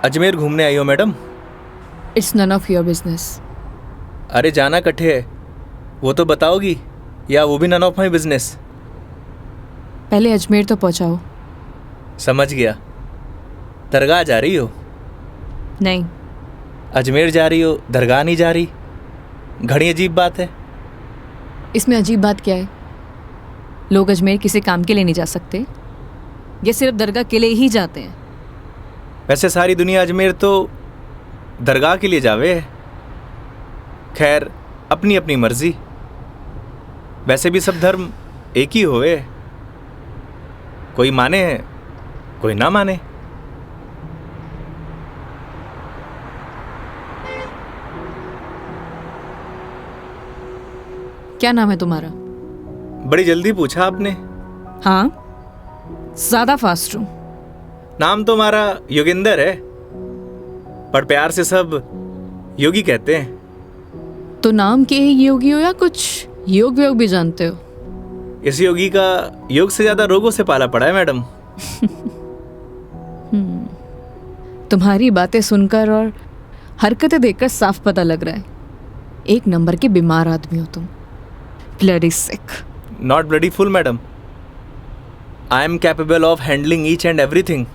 अजमेर घूमने आई हो madam? It's none of your business. अरे जाना कट्ठे है, वो तो बताओगी, या वो भी नन ऑफ माई बिजनेस? पहले अजमेर तो पहुंचाओ। समझ गया। दरगाह जा रही हो? नहीं। अजमेर जा रही हो, दरगाह नहीं जा रही? घड़ी अजीब बात है। इसमें अजीब बात क्या है? लोग अजमेर किसी काम के लिए नहीं जा सकते, ये सिर्फ दरगाह के लिए ही जाते हैं। वैसे सारी दुनिया अजमेर तो दरगाह के लिए जावे है। खैर, अपनी अपनी मर्जी। वैसे भी सब धर्म एक ही होवे, कोई माने कोई ना माने। क्या नाम है तुम्हारा? बड़ी जल्दी पूछा आपने। हाँ, ज्यादा फास्ट हूँ। नाम तो हमारा योगेंद्र है, पर प्यार से सब योगी कहते हैं। तो नाम के ही योगी हो या कुछ योग व्योग भी जानते हो? इस योगी का योग से ज्यादा रोगों से पाला पड़ा है मैडम। तुम्हारी बातें सुनकर और हरकतें देखकर साफ पता लग रहा है एक नंबर के बीमार आदमी हो तुम। Bloody sick. Not bloody fool madam, I am capable of handling each and everything.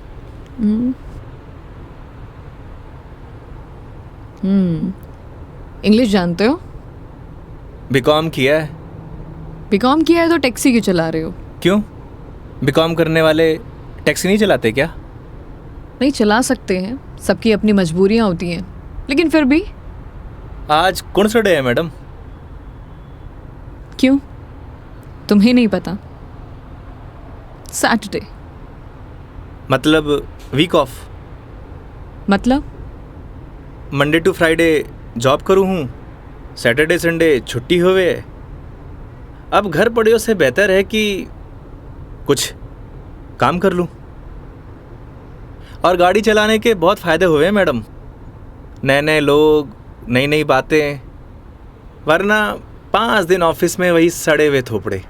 English जानते हो? बीकॉम किया है। बीकॉम किया है तो टैक्सी क्यों चला रहे हो? क्यों, बीकॉम करने वाले टैक्सी नहीं चलाते क्या? नहीं, चला सकते हैं, सबकी अपनी मजबूरियां होती हैं, लेकिन फिर भी। आज कौन सा डे है मैडम? क्यों, तुम्हें नहीं पता? सैटरडे। मतलब वीक ऑफ? मतलब मंडे टू फ्राइडे जॉब करूँ हूँ, सैटरडे संडे छुट्टी होवे। अब घर पड़ियों से बेहतर है कि कुछ काम कर लूँ। और गाड़ी चलाने के बहुत फ़ायदे हुए मैडम, नए नए लोग, नई नई बातें, वरना 5 दिन ऑफिस में वही सड़े हुए थोपड़े।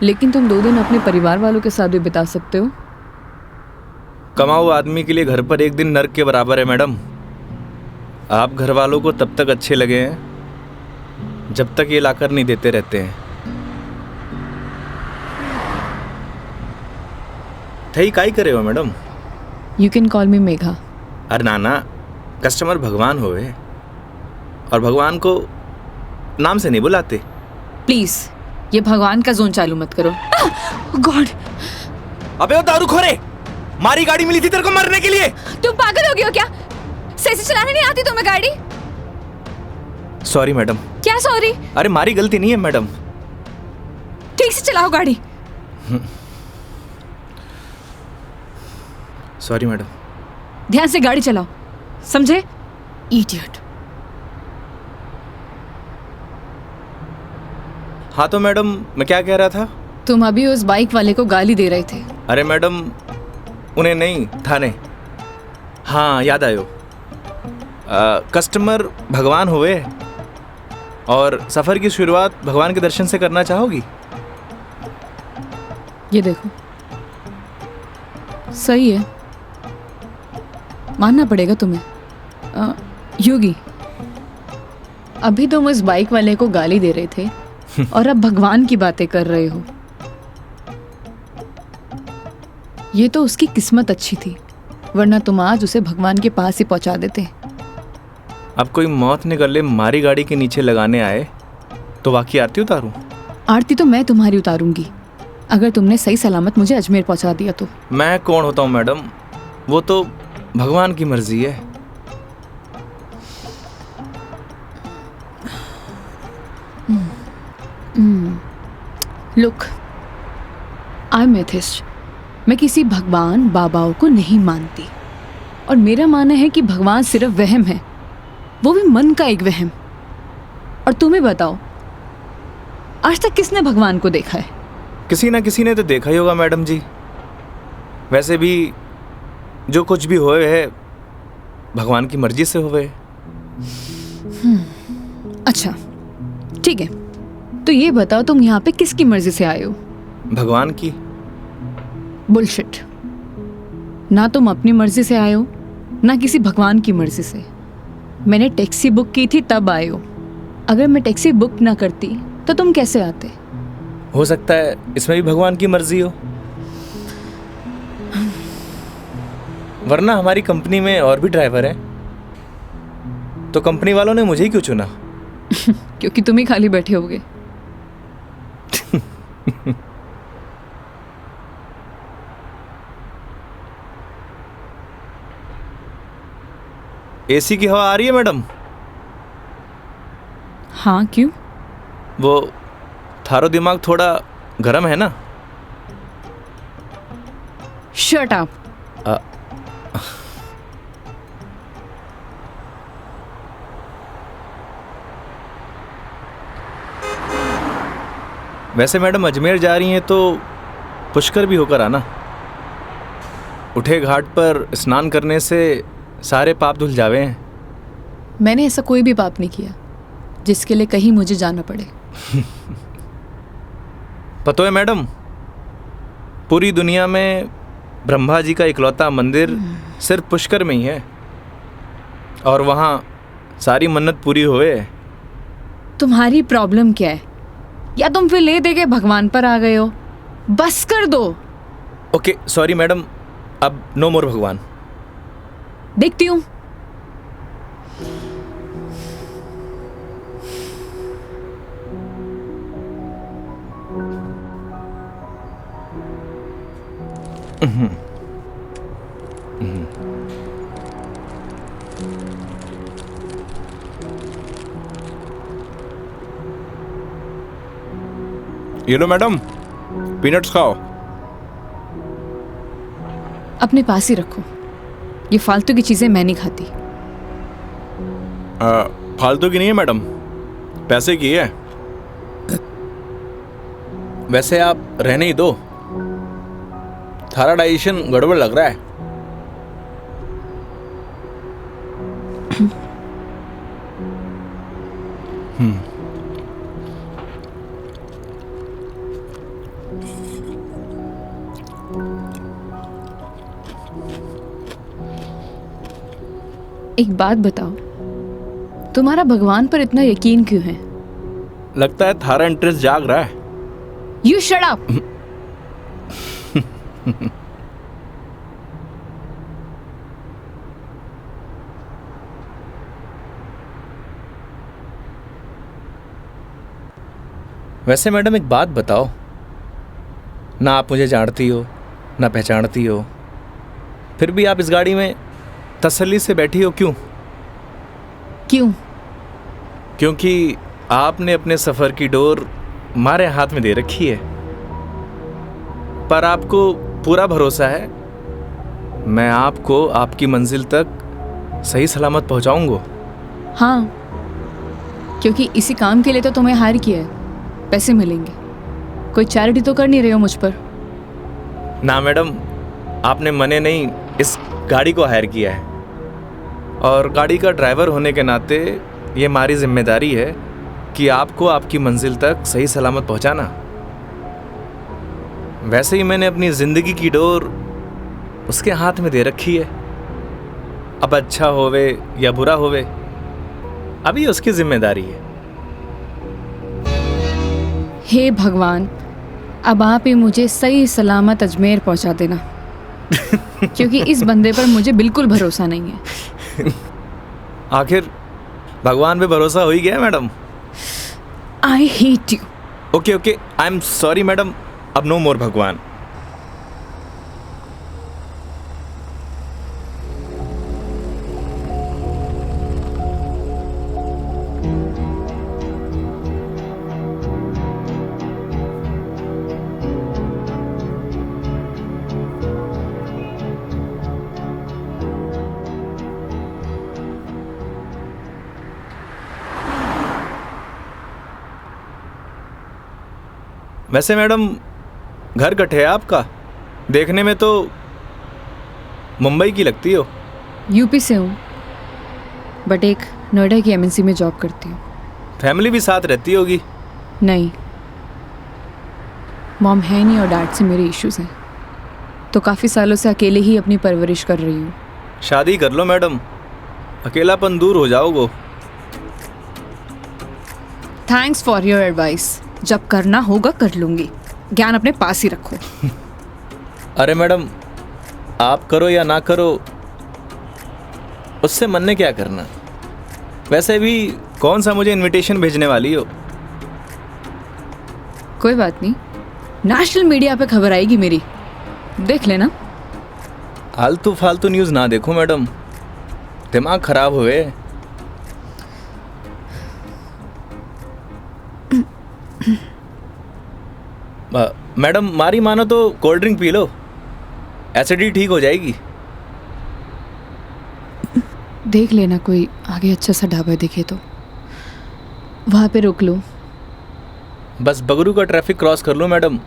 लेकिन तुम 2 दिन अपने परिवार वालों के साथ भी बिता सकते हो। कमाऊ आदमी के लिए घर पर एक दिन नर्क के बराबर है मैडम। आप घर वालों को तब तक अच्छे लगे हैं जब तक ये लाकर नहीं देते रहते हैं। थई काई करे हो मैडम? यू कैन कॉल मी मेघा। अरे नाना, कस्टमर भगवान होवे, और भगवान को नाम से नहीं बुलाते। प्लीज ये भगवान का जोन चालू मत करो। गॉड! अबे वो दारूखोरे, मारी गाड़ी मिली थी तेरे को मरने के लिए। तुम पागल हो गए हो क्या? सही से चलाने नहीं आती तुम्हें गाड़ी? Sorry madam. क्या सॉरी? अरे मारी गलती नहीं है मैडम। ठीक से चलाओ गाड़ी। Sorry madam. ध्यान से गाड़ी चलाओ, समझे? इडियट। हाँ तो मैडम, मैं क्या कह रहा था? तुम अभी उस बाइक वाले को गाली दे रहे थे। अरे मैडम, उन्हें नहीं, थाने। हाँ याद आयो। कस्टमर भगवान हुए, और सफ़र की शुरुआत भगवान के दर्शन से करना चाहोगी? ये देखो, सही है, मानना पड़ेगा तुम्हें। योगी, अभी तुम उस बाइक वाले को गाली दे रहे थे और अब भगवान की बातें कर रहे हो। ये तो उसकी किस्मत अच्छी थी, वरना तुम आज उसे भगवान के पास ही पहुंचा देते। अब कोई मौत ने गले मारी गाड़ी के नीचे लगाने आए तो वाकई आरती उतारूं? आरती तो मैं तुम्हारी उतारूंगी, अगर तुमने सही सलामत मुझे अजमेर पहुंचा दिया तो। मैं कौन होता हूँ मैडम, वो तो भगवान की मर्जी है। Look, I am atheist. मैं किसी भगवान बाबाओं को नहीं मानती, और मेरा मानना है कि भगवान सिर्फ वहम है, वो भी मन का एक वहम। और तुम्हें बताओ, आज तक किसने भगवान को देखा है? किसी ना किसी ने तो देखा ही होगा मैडम जी। वैसे भी जो कुछ भी होए है भगवान की मर्जी से होए। अच्छा ठीक है, तो ये बताओ तुम यहाँ पे किसकी मर्जी से आए हो? भगवान की। बुलशिट। ना तुम अपनी मर्जी से आए हो ना किसी भगवान की मर्जी से। मैंने टैक्सी बुक की थी तब आए हो। अगर मैं टैक्सी बुक ना करती तो तुम कैसे आते? हो सकता है इसमें भी भगवान की मर्जी हो, वरना हमारी कंपनी में और भी ड्राइवर हैं, तो कंपनी वालों ने मुझे ही क्यों चुना? क्योंकि तुम ही खाली बैठे होगे। एसी की हवा आ रही है मैडम? हाँ, क्यों? वो थारो दिमाग थोड़ा गर्म है ना? Shut up. वैसे मैडम अजमेर जा रही हैं तो पुष्कर भी होकर आना। उठे घाट पर स्नान करने से सारे पाप धुल जावे हैं। मैंने ऐसा कोई भी पाप नहीं किया जिसके लिए कहीं मुझे जाना पड़े। पता है मैडम, पूरी दुनिया में ब्रह्मा जी का इकलौता मंदिर सिर्फ पुष्कर में ही है, और वहाँ सारी मन्नत पूरी हुए। तुम्हारी प्रॉब्लम क्या है? या तुम फिर ले दे के भगवान पर आ गए हो? बस कर दो। ओके सॉरी मैडम, अब नो मोर भगवान। देखती हूँ। ये लो मैडम, पीनट्स खाओ। अपने पास ही रखो, ये फालतू की चीजें मैं नहीं खाती। फालतू की नहीं है मैडम, पैसे की है। वैसे आप रहने ही दो, थारा डाइजेशन गड़बड़ लग रहा है। एक बात बताओ, तुम्हारा भगवान पर इतना यकीन क्यों है? लगता है थारा इंटरेस्ट जाग रहा है। You shut up. वैसे मैडम एक बात बताओ, ना आप मुझे जानती हो ना पहचानती हो, फिर भी आप इस गाड़ी में तसल्ली से बैठी हो, क्यों? क्यों? क्योंकि आपने अपने सफ़र की डोर हमारे हाथ में दे रखी है, पर आपको पूरा भरोसा है मैं आपको आपकी मंजिल तक सही सलामत पहुंचाऊंगा। हाँ, क्योंकि इसी काम के लिए तो तुम्हें हायर किया है। पैसे मिलेंगे। कोई चैरिटी तो कर नहीं रहे हो मुझ पर? ना मैडम, आपने मने नहीं इस गाड़ी को हायर किया है, और गाड़ी का ड्राइवर होने के नाते ये हमारी जिम्मेदारी है कि आपको आपकी मंजिल तक सही सलामत पहुंचाना। वैसे ही मैंने अपनी ज़िंदगी की डोर उसके हाथ में दे रखी है। अब अच्छा होवे या बुरा होवे, अभी उसकी जिम्मेदारी है। हे भगवान, अब आप ही मुझे सही सलामत अजमेर पहुंचा देना। क्योंकि इस बंदे पर मुझे बिल्कुल भरोसा नहीं है। आखिर भगवान पे भरोसा हो ही गया madam. I hate you. Okay okay, I am sorry madam, अब नो मोर भगवान। वैसे मैडम घर कट है आपका? देखने में तो मुंबई की लगती हो। यूपी से हूँ, बट एक नोएडा की एमएनसी में जॉब करती हूँ। फैमिली भी साथ रहती होगी? नहीं, मॉम है नहीं और डैड से मेरे इश्यूज हैं, तो काफ़ी सालों से अकेले ही अपनी परवरिश कर रही हूँ। शादी कर लो मैडम, अकेलापन दूर हो जाओगे। Thanks for your advice. जब करना होगा कर लूंगी, ज्ञान अपने पास ही रखो। अरे मैडम, आप करो या ना करो, उससे मन ने क्या करना। वैसे भी कौन सा मुझे इनविटेशन भेजने वाली हो। कोई बात नहीं, नेशनल मीडिया पे खबर आएगी मेरी, देख लेना। आलतू फालतू न्यूज़ ना देखो मैडम, दिमाग खराब हुए। मैडम मारी मानो तो cold drink P low, acidity ठीक हो जाएगी। देख लेना कोई आगे अच्छा सा ढाबा दिखे तो वहाँ पे रोक लो। बस बगरू का ट्रैफिक क्रॉस कर लो मैडम,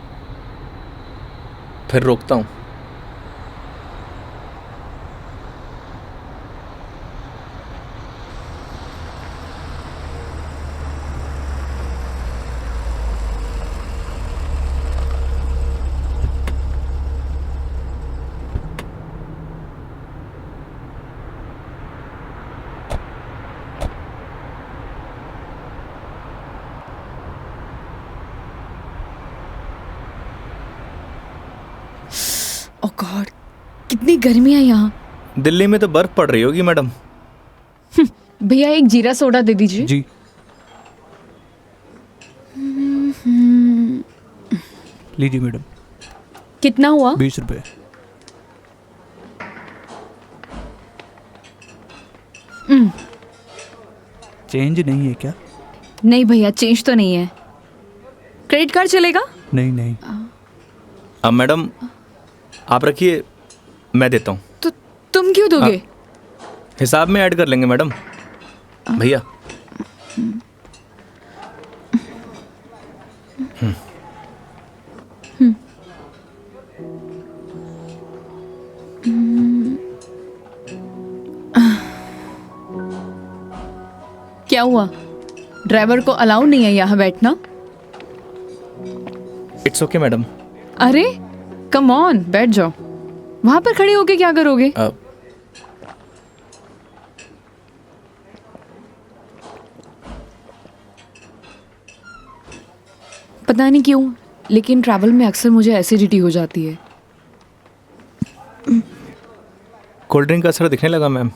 फिर रोकता हूँ। ओह गॉड, कितनी गर्मी है यहाँ। दिल्ली में तो बर्फ पड़ रही होगी मैडम। भैया एक जीरा सोडा दे दीजिए। जी। लीजिए मैडम। कितना हुआ? 20 रुपये। चेंज नहीं है क्या? नहीं भैया, चेंज तो नहीं है। क्रेडिट कार्ड चलेगा? नहीं नहीं। अब मैडम आप रखिए, मैं देता हूँ। तो तुम क्यों दोगे? हिसाब में ऐड कर लेंगे मैडम। भैया क्या हुआ? ड्राइवर को अलाउ नहीं है यहाँ बैठना? It's okay madam. अरे कम ऑन, बैठ जाओ। वहां पर खड़े होके क्या करोगे? पता नहीं क्यों, लेकिन ट्रैवल में अक्सर मुझे एसिडिटी हो जाती है। कोल्ड ड्रिंक का असर दिखने लगा मैम।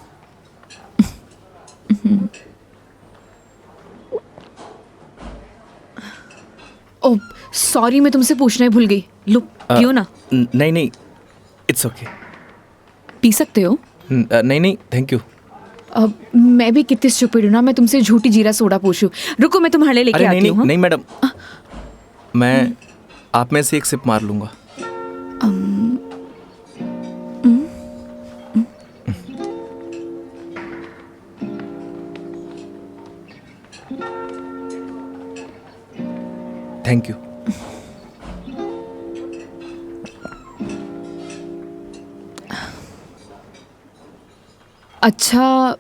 ओह सॉरी, मैं तुमसे पूछना ही भूल गई। लो पियो ना। नहीं नहीं, इट्स ओके। पी सकते हो। नहीं नहीं, थैंक यू। अब मैं भी कितनी स्टूपिड हूँ ना, मैं तुमसे झूठी जीरा सोडा पूछूं। रुको मैं तुम्हारे लिए लेके अरे आती नहीं हूँ। नहीं नहीं मैडम, मैं आप में से एक सिप मार लूंगा। Thank you. अच्छा,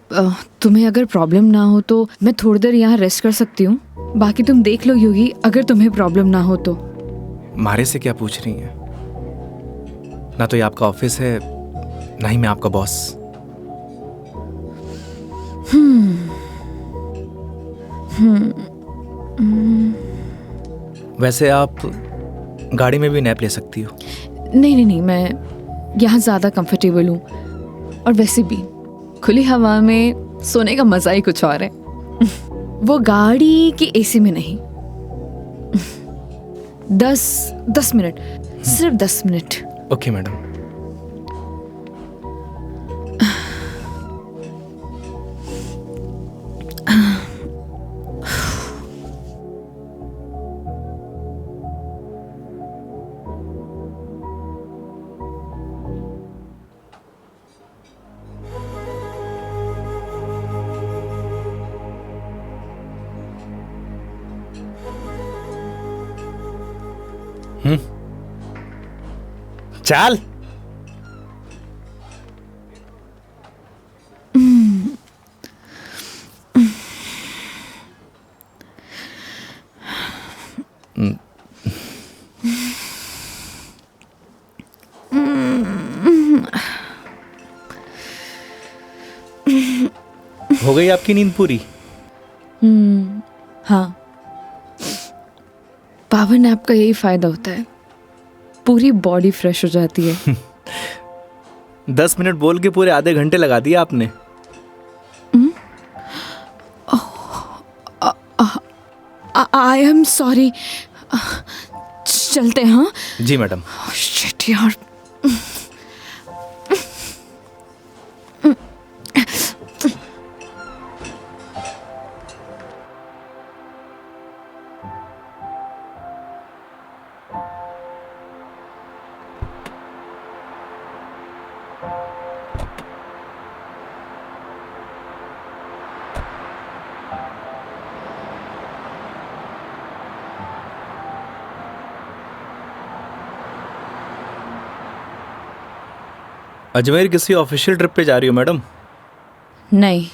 तुम्हें अगर प्रॉब्लम ना हो तो मैं थोड़ी देर यहाँ रेस्ट कर सकती हूँ। बाकी तुम देख लो योगी, अगर तुम्हें प्रॉब्लम ना हो तो। मारे से क्या पूछ रही हैं? ना तो ये आपका ऑफिस है, ना ही मैं आपका बॉस। वैसे आप गाड़ी में भी नैप ले सकती हो। नहीं नहीं नहीं, मैं यहाँ ज़्यादा कंफर्टेबल हूँ, और वैसे भी खुली हवा में सोने का मज़ा ही कुछ और है। वो गाड़ी की एसी में नहीं। 10 मिनट, सिर्फ 10 मिनट। Okay madam. चल हो गई आपकी नींद पूरी? हाँ, पावर नैप का यही फायदा होता है, पूरी बॉडी फ्रेश हो जाती है। 10 मिनट बोल के पूरे आधे घंटे लगा दिया आपने। आई एम सॉरी। चलते हैं, हाँ? जी मैडम। शिट यार। अजमेर किसी ऑफिशियल ट्रिप पे जा रही हो मैडम? नहीं,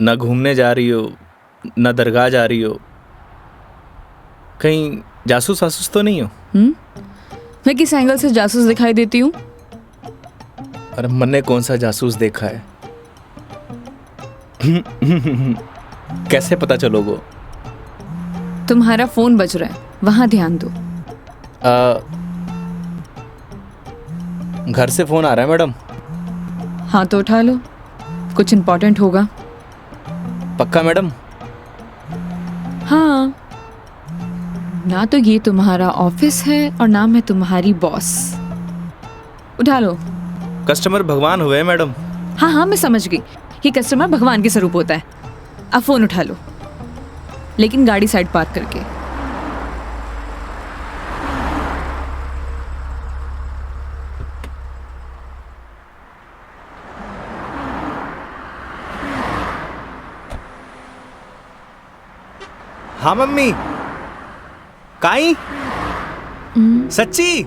ना घूमने जा रही हो, ना दरगाह जा रही हो, कहीं जासूस वासूस तो नहीं हो? मैं किस एंगल से जासूस दिखाई देती हूँ? अरे मैंने कौन सा जासूस देखा है? कैसे पता चलोगे? तुम्हारा फोन बज रहा है, वहां ध्यान दो। घर से फोन आ रहा है मैडम। हाँ तो उठा लो, कुछ इम्पोर्टेंट होगा। पक्का मैडम? हाँ, ना तो ये तुम्हारा ऑफिस है और ना मैं तुम्हारी बॉस। उठा लो। कस्टमर भगवान हुए हैं मैडम। हाँ हाँ, मैं समझ गई, ये कस्टमर भगवान के स्वरूप होता है। अब फोन उठा लो, लेकिन गाड़ी साइड पार्क करके। हाँ मम्मी। काई? सच्ची?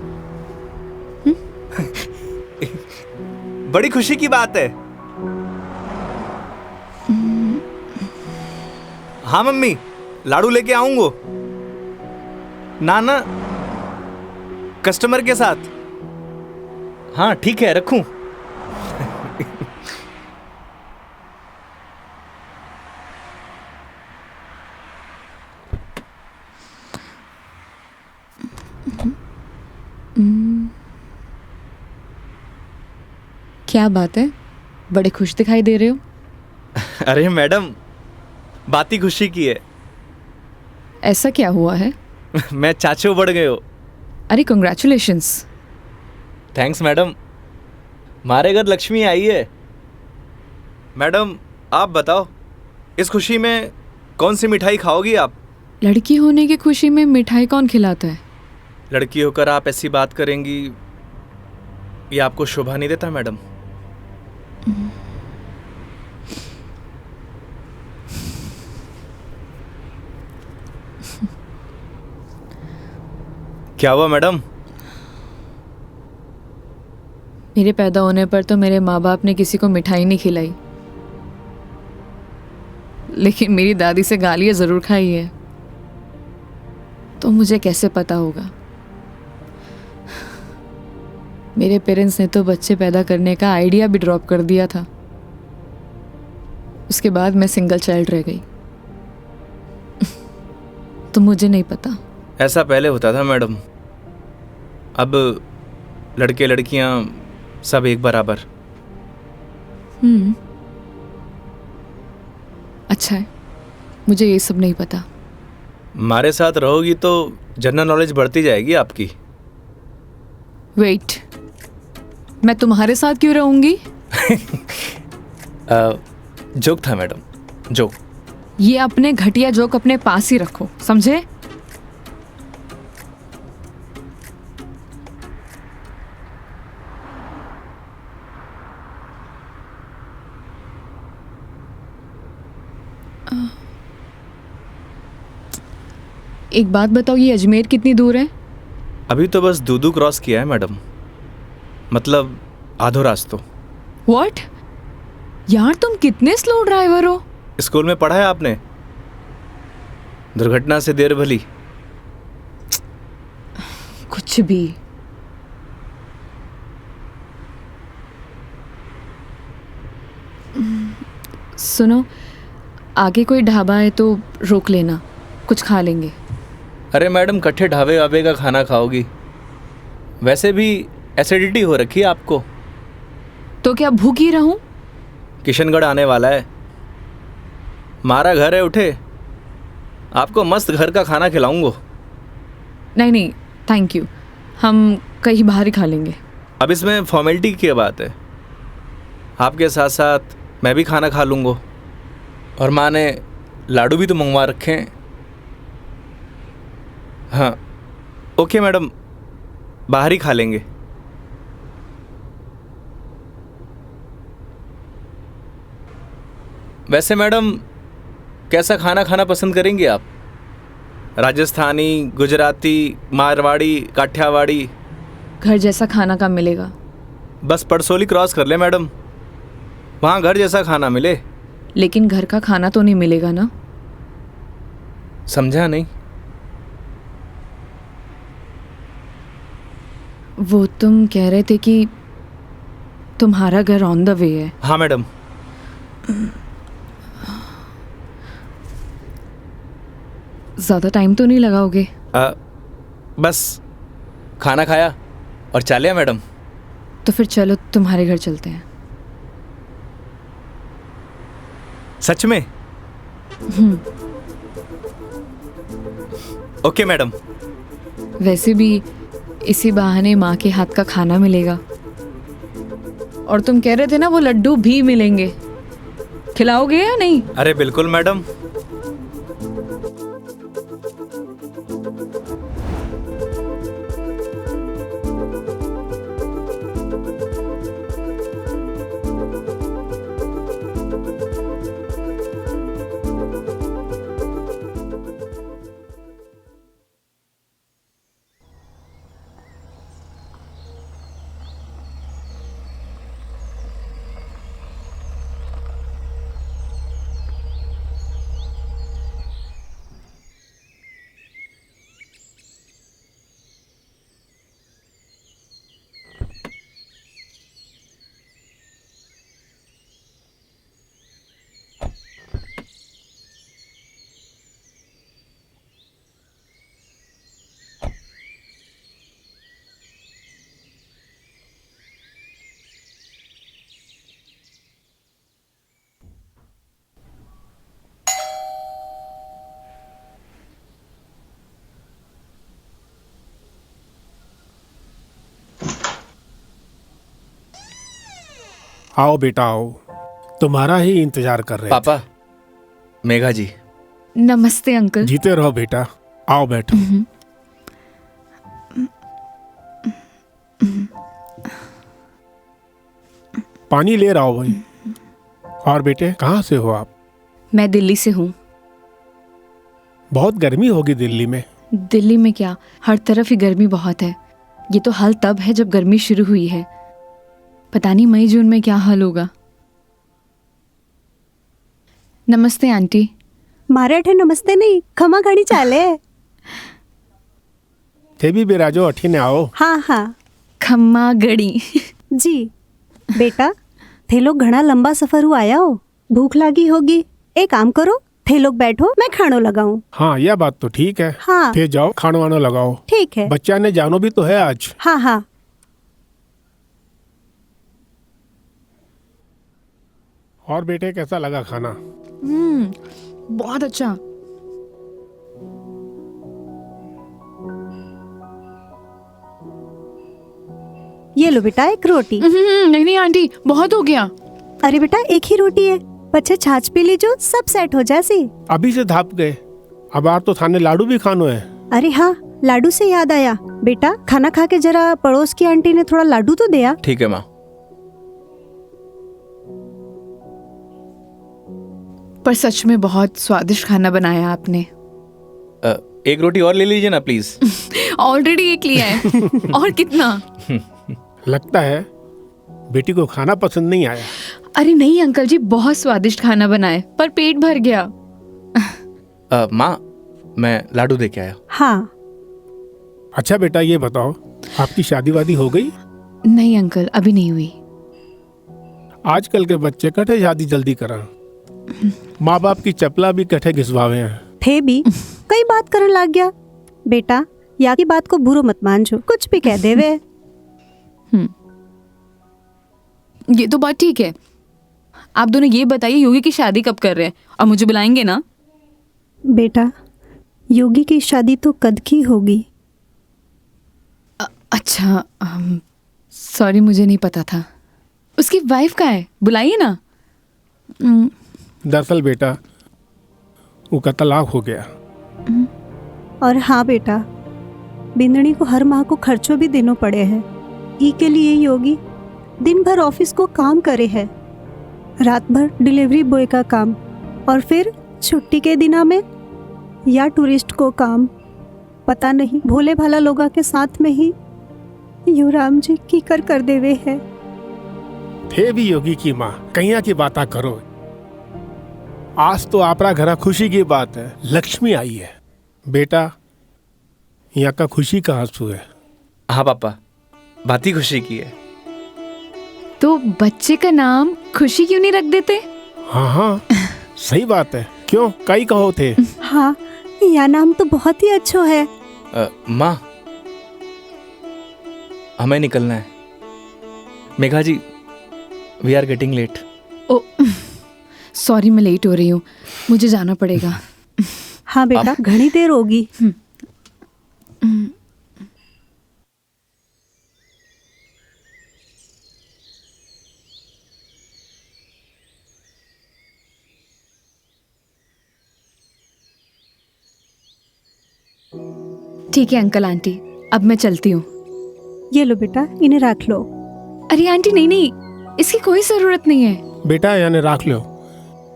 बड़ी खुशी की बात है। हाँ मम्मी, लाडू लेके आऊंगो। ना ना, कस्टमर के साथ। हाँ ठीक है, रखूं? क्या बात है, बड़े खुश दिखाई दे रहे हो? अरे मैडम, बात ही खुशी की है। ऐसा क्या हुआ है? मैं चाचू बढ़ गए हो। अरे कंग्रेचुलेशंस। थैंक्स मैडम, हमारे घर लक्ष्मी आई है। मैडम आप बताओ, इस खुशी में कौन सी मिठाई खाओगी आप? लड़की होने की खुशी में मिठाई कौन खिलाता है? लड़की होकर आप ऐसी बात करेंगी, ये आपको शोभा नहीं देता मैडम? क्या हुआ मैडम? मेरे पैदा होने पर तो मेरे माँ बाप ने किसी को मिठाई नहीं खिलाई, लेकिन मेरी दादी से गालियाँ जरूर खाई है। तो मुझे कैसे पता होगा? मेरे पेरेंट्स ने तो बच्चे पैदा करने का आइडिया भी ड्रॉप कर दिया था। उसके बाद मैं सिंगल चाइल्ड रह गई। तो मुझे नहीं पता। ऐसा पहले होता था मैडम, अब लड़के लड़कियां सब एक बराबर। अच्छा है, मुझे ये सब नहीं पता। हमारे साथ रहोगी तो जनरल नॉलेज बढ़ती जाएगी आपकी। वेट, मैं तुम्हारे साथ क्यों रहूंगी? जोक था मैडम, जोक। ये अपने घटिया जोक अपने पास ही रखो, समझे? एक बात बताओ, ये अजमेर कितनी दूर है? अभी तो बस दूदू क्रॉस किया है मैडम, मतलब आधो रास्तों। व्हाट? यार तुम कितने स्लो ड्राइवर हो। स्कूल में पढ़ा है आपने, दुर्घटना से देर भली। कुछ भी। सुनो, आगे कोई ढाबा है तो रोक लेना, कुछ खा लेंगे। अरे मैडम, कट्ठे ढाबे वाबे का खाना खाओगी? वैसे भी एसिडिटी हो रखी है आपको। तो क्या भूखी रहूं? किशनगढ़ आने वाला है, मारा घर है, उठे आपको मस्त घर का खाना खिलाऊंगा। नहीं नहीं, थैंक यू, हम कहीं बाहर ही खा लेंगे। अब इसमें फॉर्मेलिटी की बात है, आपके साथ साथ मैं भी खाना खा लूँगा। और माँ ने लाडू भी तो मंगवा रखे हैं। हाँ ओके मैडम, बाहर ही खा लेंगे। वैसे मैडम, कैसा खाना खाना पसंद करेंगे आप? राजस्थानी, गुजराती, मारवाड़ी, काठियावाड़ी? घर जैसा खाना कहाँ मिलेगा? बस पड़सोली क्रॉस कर ले मैडम, वहाँ घर जैसा खाना मिले। लेकिन घर का खाना तो नहीं मिलेगा ना? समझा नहीं? वो तुम कह रहे थे कि तुम्हारा घर ऑन द वे है। हाँ मैडम। ज़्यादा टाइम तो नहीं लगाओगे? बस खाना खाया और चलिए मैडम। तो फिर चलो तुम्हारे घर चलते हैं। सच में? Okay madam. वैसे भी इसी बहाने माँ के हाथ का खाना मिलेगा। और तुम कह रहे थे ना वो लड्डू भी मिलेंगे, खिलाओगे या नहीं? अरे बिल्कुल मैडम। आओ बेटा आओ, तुम्हारा ही इंतजार कर रहे पापा, मेघा जी। नमस्ते अंकल। थे। जीते रहो बेटा, आओ बैठो। पानी ले रहा हो भाई। और बेटे कहाँ से हो आप? मैं दिल्ली से हूँ। बहुत गर्मी होगी दिल्ली में। दिल्ली में क्या, हर तरफ ही गर्मी बहुत है। ये तो हाल तब है जब गर्मी शुरू हुई है, पता नहीं मई जून में क्या हाल होगा। नमस्ते आंटी। मारे नमस्ते नहीं, खमा घड़ी चाले। थे भी बिराजो अठी ने आओ। हाँ हाँ खम्मा गड़ी। जी। बेटा थे लोग घना लंबा सफर हुआ आया हो, भूख लगी होगी। एक काम करो, थे लोग बैठो, मैं खानो लगाऊं। हाँ यह बात तो ठीक है। हाँ थे जाओ खानो वानो लगाओ। ठीक है। बच्चा ने जानो भी तो है आज। हाँ हाँ। और बेटे कैसा लगा खाना? बहुत अच्छा। ये लो बेटा एक रोटी। नहीं नहीं आंटी, बहुत हो गया। अरे बेटा एक ही रोटी है, बच्चे छाछ पी लीजो, सब सेट हो जासी। अभी से धाप गए, अब आप तो थाने लाडू भी खानो है। अरे हाँ, लाडू से याद आया, बेटा खाना खा के जरा पड़ोस की आंटी ने थोड़ा लाडू तो दिया। ठीक है माँ। पर सच में बहुत स्वादिष्ट खाना बनाया आपने। एक रोटी और ले लीजिए ना प्लीज। ऑलरेडी एक लिया है। और कितना? लगता है बेटी को खाना पसंद नहीं आया। अरे नहीं अंकल जी, बहुत स्वादिष्ट खाना बनाए, पर पेट भर गया। माँ, मैं लाडू दे के आया। हाँ। अच्छा बेटा ये बताओ, आपकी शादी वादी हो गई? नहीं अंकल, अभी नहीं हुई। आजकल के बच्चे कटे शादी जल्दी करा। माँ बाप की चपला भी कठे घिसवावे हैं। थे भी कई बात करने लग गया। बेटा या की बात को बुरो मत मानजो, कुछ भी कह देवे। ये तो बात ठीक है। आप दोनों ये बताइए योगी की शादी कब कर रहे हैं और मुझे बुलाएंगे ना? बेटा योगी की शादी तो कद की होगी। अच्छा, सॉरी मुझे नहीं पता था। उसकी वाइफ का है, बुलाइए ना। दरअसल बेटा उसका तलाक हो गया। और हाँ बेटा, बिंदनी को हर माह को खर्चों भी देना पड़े हैं। ई के लिए योगी दिन भर ऑफिस को काम करे है, रात भर डिलीवरी बॉय का काम, और फिर छुट्टी के दिना में या टूरिस्ट को काम। पता नहीं भोले भाला लोगा के साथ में ही युवराम जी की कर देवे है। थे भी योगी की माँ, कहिया की बात करो। आज तो आपरा घरा खुशी की बात है, लक्ष्मी आई है। बेटा यहाँ का खुशी का आंसू है। हाँ पापा, बात ही खुशी की है। तो बच्चे का नाम खुशी क्यों नहीं रख देते? हाँ हाँ सही बात है। क्यों, कई कहो थे? हाँ, यह नाम तो बहुत ही अच्छा है। माँ हमें निकलना है। Megha ji, we are getting late. Oh sorry, मैं लेट हो रही हूँ, मुझे जाना पड़ेगा। हाँ बेटा, घनी देर होगी। ठीक है अंकल आंटी, अब मैं चलती हूँ। ये लो बेटा, इन्हें रख लो। अरे आंटी नहीं नहीं, इसकी कोई जरूरत नहीं है। बेटा यानी रख लो,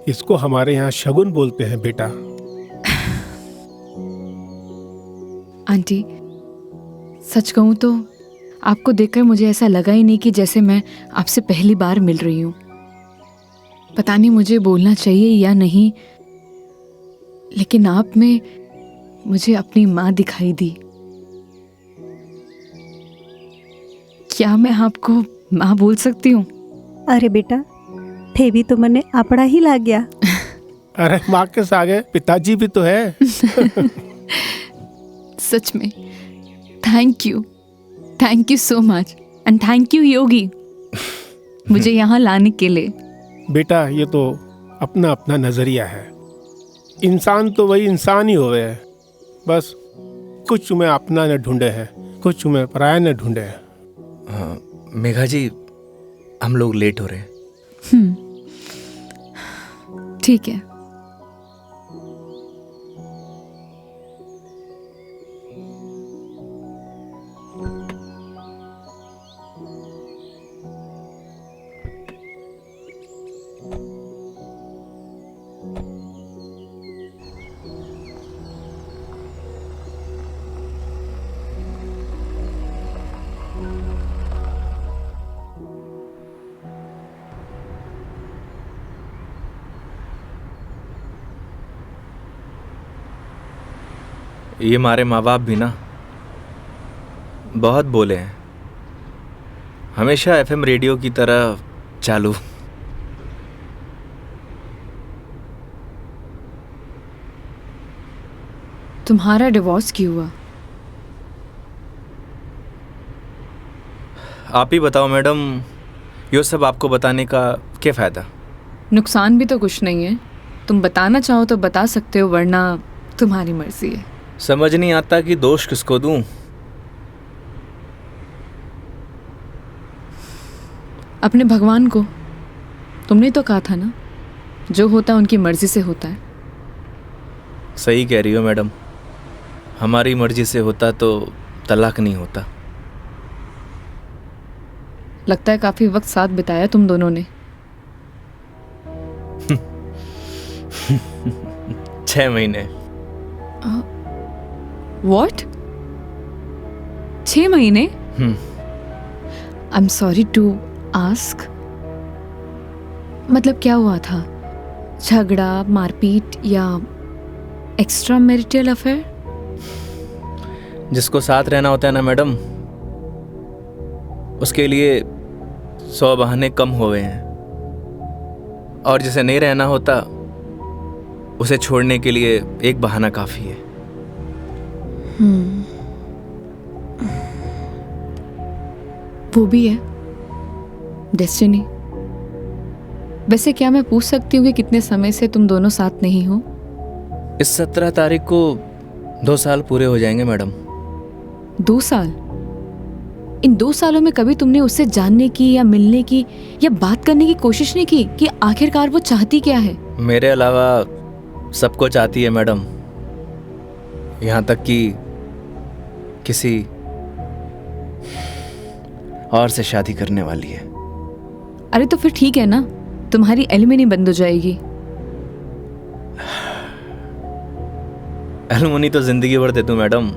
इसको हमारे यहाँ शगुन बोलते हैं बेटा। आंटी सच कहूँ तो आपको देखकर मुझे ऐसा लगा ही नहीं कि जैसे मैं आपसे पहली बार मिल रही हूँ। पता नहीं मुझे बोलना चाहिए या नहीं, लेकिन आप में मुझे अपनी माँ दिखाई दी। क्या मैं आपको माँ बोल सकती हूँ? अरे बेटा, थे भी तो मने अपना ही लग गया। अरे माँ के सागे पिताजी भी तो है। सच में thank you so much, and thank you Yogi मुझे यहाँ लाने के लिए। बेटा ये तो अपना अपना नजरिया है। इंसान तो वही इंसान ही होवे है, बस कुछ में अपना न ढूंढे हैं, कुछ में पराया न ढूंढे हैं। मेघा जी, हम लोग लेट हो रहे हैं। ठीक है। ये हमारे माँ बाप भी ना बहुत बोले हैं, हमेशा एफएम रेडियो की तरह चालू। तुम्हारा डिवोर्स क्यों हुआ? आप ही बताओ मैडम, ये सब आपको बताने का क्या फ़ायदा? नुकसान भी तो कुछ नहीं है। तुम बताना चाहो तो बता सकते हो, वरना तुम्हारी मर्जी है। समझ नहीं आता कि दोष किसको दूं। अपने भगवान को। तुमने तो कहा था ना, जो होता है उनकी मर्जी से होता है। सही कह रही हो मैडम, हमारी मर्जी से होता तो तलाक नहीं होता। लगता है काफी वक्त साथ बिताया तुम दोनों ने। 6 महीने। What? 6 महीने? I'm sorry to ask. मतलब क्या हुआ था? झगड़ा, मारपीट या एक्स्ट्रा मैरिटल अफेयर? जिसको साथ रहना होता है ना मैडम, उसके लिए 100 बहाने कम हुए हैं, और जिसे नहीं रहना होता उसे छोड़ने के लिए एक बहाना काफी है। वो भी है डेस्टिनी। वैसे क्या मैं पूछ सकती हूँ कि कितने समय से तुम दोनों साथ नहीं हो? इस 17 तारीख को 2 साल पूरे हो जाएंगे मैडम। 2 साल? इन 2 सालों में कभी तुमने उससे जानने की या मिलने की या बात करने की कोशिश नहीं की कि आखिरकार वो चाहती क्या है? मेरे अलावा सबको चाहती है मैडम, यहाँ तक कि किसी और से शादी करने वाली है। अरे तो फिर ठीक है ना, तुम्हारी एलिमनी बंद हो जाएगी। एलुमनी तो जिंदगी भर दे दूं मैडम।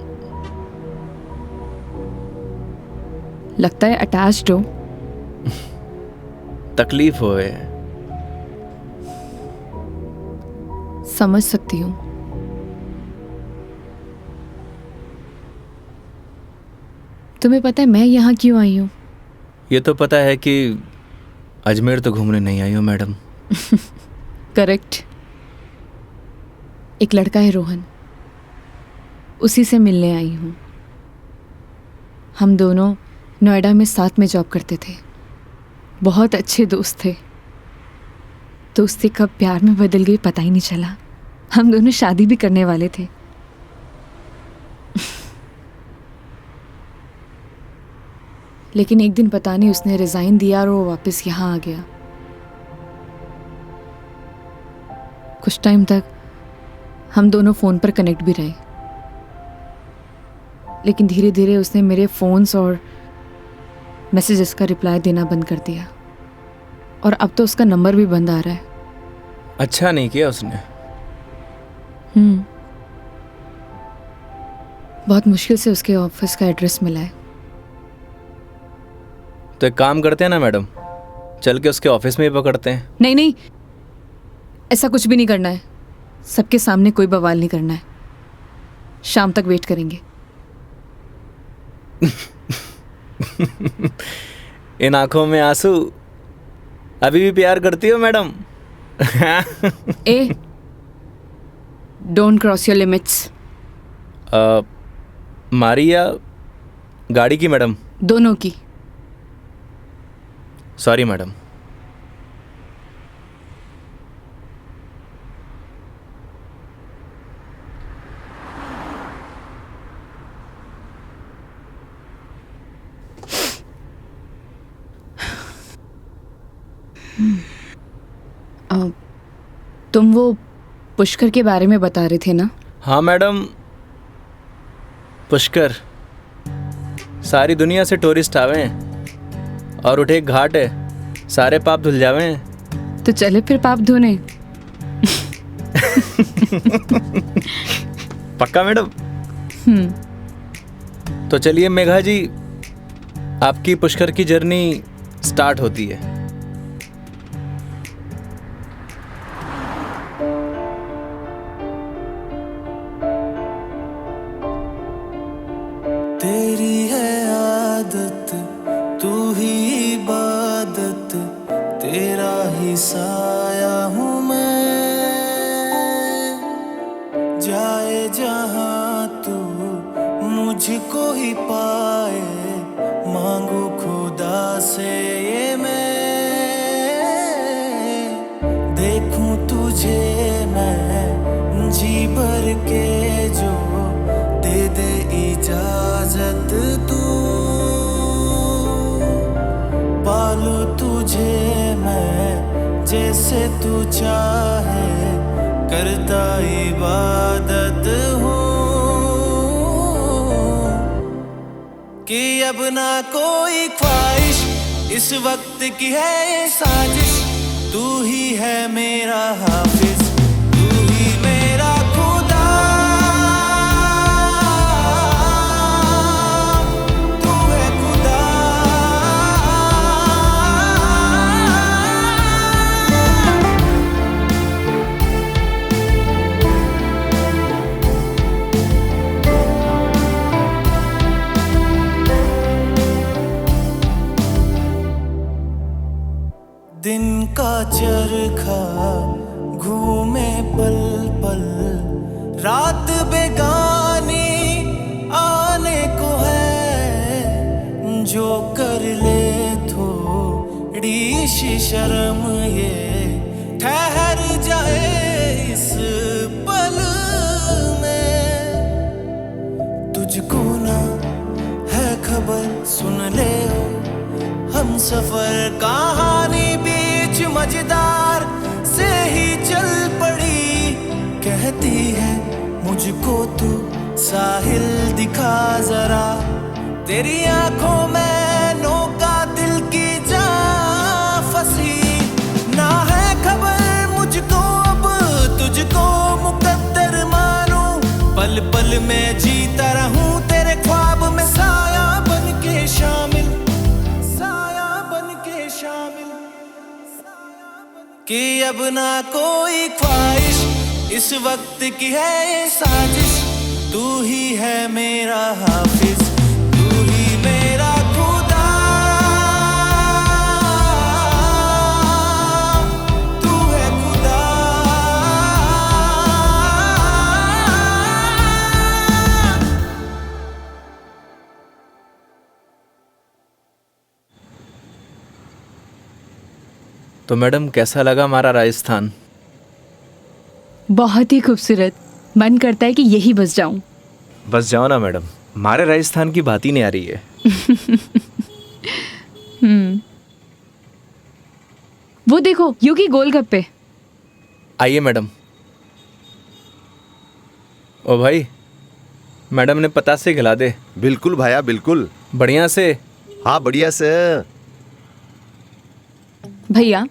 लगता है अटैच्ड हो। तकलीफ होए। समझ सकती हूँ। तुम्हें पता है मैं यहाँ क्यों आई हूँ? ये तो पता है कि अजमेर तो घूमने नहीं आई हो मैडम। करेक्ट। एक लड़का है रोहन, उसी से मिलने आई हूँ। हम दोनों नोएडा में साथ में जॉब करते थे, बहुत अच्छे दोस्त थे। दोस्ती कब प्यार में बदल गई पता ही नहीं चला। हम दोनों शादी भी करने वाले थे। लेकिन एक दिन पता नहीं उसने रिजाइन दिया और वो वापस यहाँ आ गया। कुछ टाइम तक हम दोनों फ़ोन पर कनेक्ट भी रहे, लेकिन धीरे धीरे उसने मेरे फ़ोन्स और मैसेजेस का रिप्लाई देना बंद कर दिया और अब तो उसका नंबर भी बंद आ रहा है। अच्छा नहीं किया उसने। बहुत मुश्किल से उसके ऑफिस का एड्रेस मिला है। तो एक काम करते हैं ना मैडम, चल के उसके ऑफिस में ही पकड़ते हैं। नहीं नहीं, ऐसा कुछ भी नहीं करना है। सबके सामने कोई बवाल नहीं करना है। शाम तक वेट करेंगे। इन आंखों में आंसू, अभी भी प्यार करती हो madam? A, don't cross your limits. मारी या गाड़ी की मैडम? दोनों की। Sorry madam. तुम वो पुष्कर के बारे में बता रहे थे ना? हाँ मैडम, पुष्कर। सारी दुनिया से टूरिस्ट आवे हैं और उठे एक घाट है, सारे पाप धुल जावे हैं। तो चले फिर पाप धोने। पक्का मैडम? तो चलिए मेघा जी, आपकी पुष्कर की जर्नी स्टार्ट होती है। तेरी है आदत, तू ही इबादत, तेरा ही साया हूँ मैं। जाए जहाँ तू मुझको ही पाए, मांगू खुदा से ये मैं। देखूं तुझे मैं जी भर के, जो दे दे इजाजत तू। पालू तुझे मैं जैसे तू चाहे, करता इबादत हूँ। कि अब ना कोई ख्वाहिश, इस वक्त की है ये साजिश। तू ही है मेरा हाफिज, तू ही मेरा खुदा। तू है खुदा। दिन का चरखा घूमे पल पल रात बेगानी आने को है, जो कर ले थोड़ी सी शर्म ये ठहर जाए इस पल में। तुझको ना है खबर सुन ले हम सफर कहानी बीच मजेदार से ही चल पड़ी। कहती है मुझको तू साहिल दिखा जरा, तेरी आंखों में नौका दिल की जा फंसी। ना है खबर मुझको अब तुझको मुकद्दर मानूं, पल पल में जीता रहूं तेरे ख्वाब में साया बन के शामिल, साया बन के शामिल। कि अब ना कोई ख्वाहिश इस वक्त की है ये साजिश, तू ही है मेरा हाफिज, तू ही मेरा खुदा, तू है खुदा। तो मैडम कैसा लगा हमारा राजस्थान? बहुत ही खूबसूरत। मन करता है कि यही बस जाऊं। बस जाओ ना मैडम, हमारे राजस्थान की बात ही नहीं आ रही है। वो देखो योगी गोलगप्पे। आइए मैडम। ओ भाई, मैडम ने पतासे खिला दे। बिल्कुल भाया बिल्कुल। बढ़िया से। हाँ बढ़िया से। भैया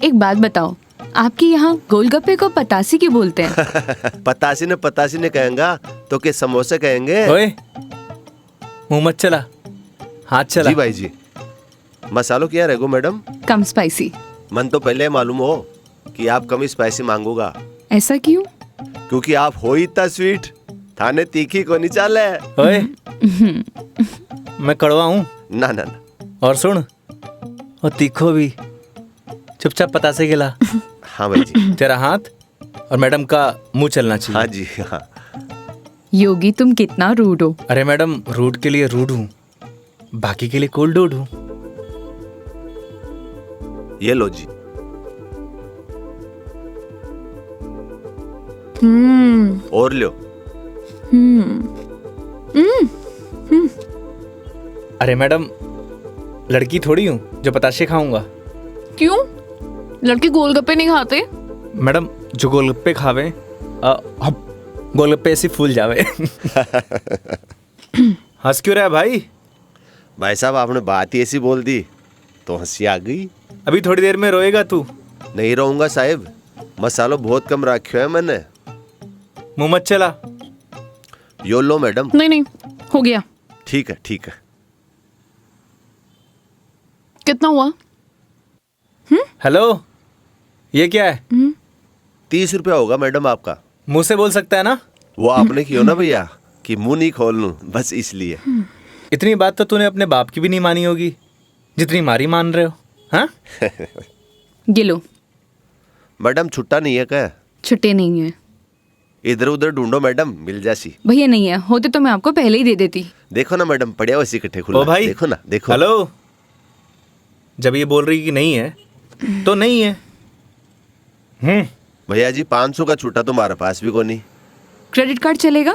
एक बात बताओ, आपके यहाँ गोलगप्पे को पतासी क्यों बोलते हैं? पतासी ने कहेंगा तो के समोसे कहेंगे। ओए मुंह मत चला, हाथ चला। जी भाई जी। मसालों क्या रहेगो मैडम? कम स्पाइसी। मन तो पहले मालूम हो कि आप कम स्पाइसी मांगोगा, ऐसा क्यों? क्योंकि आप हो ही इतना स्वीट, थाने तीखी को नहीं चाले। ओए मैं कड़वा हूँ ना ना ना। और सुन, और तीखो भी। चुपचाप पतासे खिला। हाँ भाई जी। तेरा हाथ और मैडम का मुंह चलना चाहिए। हाँ जी हाँ। योगी तुम कितना रूड हो। अरे मैडम, रूड के लिए रूड हूँ, बाकी के लिए कोल्ड डूड हूँ। ये लो जी। और लो। अरे मैडम, लड़की थोड़ी हूँ जो पताशे खाऊंगा। क्यों? लड़के गोलगप्पे नहीं खाते? मैडम जो गोलगप्पे खावे गोलगप्पे ऐसे फूल जावे। हंस क्यों रहा है भाई? भाई साहब आपने बात ही ऐसी बोल दी तो हंसी आ गई। अभी थोड़ी देर में रोएगा तू। नहीं रहूंगा साहब, मसालों बहुत कम रखे है मैंने। मुंह मत चला। यो लो मैडम। नहीं हो गया। ठीक है ठीक है। कितना हुआ? हेलो, ये क्या है? 30 रुपया होगा मैडम आपका। मुंह से बोल सकता है ना? वो आपने किया ना भैया कि मुंह नहीं खोल लूं, बस इसलिए। इतनी बात तो तूने अपने बाप की भी नहीं मानी होगी जितनी मारी मान रहे हो। हाँ? ये लो। मैडम छुट्टा नहीं है क्या? छुट्टे नहीं है। इधर उधर ढूंढो मैडम, मिल जासी। भैया नहीं है, होते तो मैं आपको पहले ही दे देती। देखो ना मैडम, पड़िया वैसे इकट्ठे खुला। ओ भाई, देखो ना देखो। हेलो, जब ये बोल रही कि नहीं है तो नहीं है। भैया जी 500 का छुट्टा तुम्हारे पास भी कोई नहीं। क्रेडिट कार्ड चलेगा?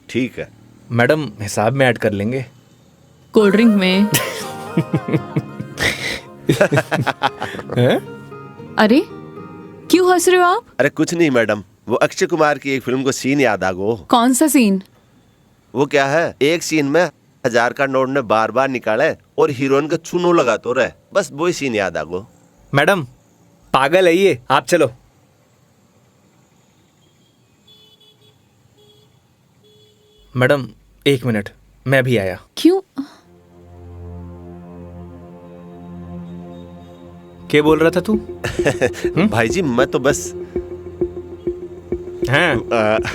ठीक है मैडम, हिसाब में ऐड कर लेंगे। कोल्ड ड्रिंक में। हैं? अरे क्यों हंस रहे हो आप? अरे कुछ नहीं मैडम, वो अक्षय कुमार की एक फिल्म को सीन याद आ गो। कौन सा सीन? वो क्या है, एक सीन में 1000 का नोट ने बार बार निकाले और हीरोइन का चूनो लगा तो रहे, बस वो ही सीन याद आ गो। मैडम पागल है ये, आप चलो। मैडम 1 मिनट, मैं भी आया। क्यों? क्या बोल रहा था तू? भाई जी मैं तो बस हैं?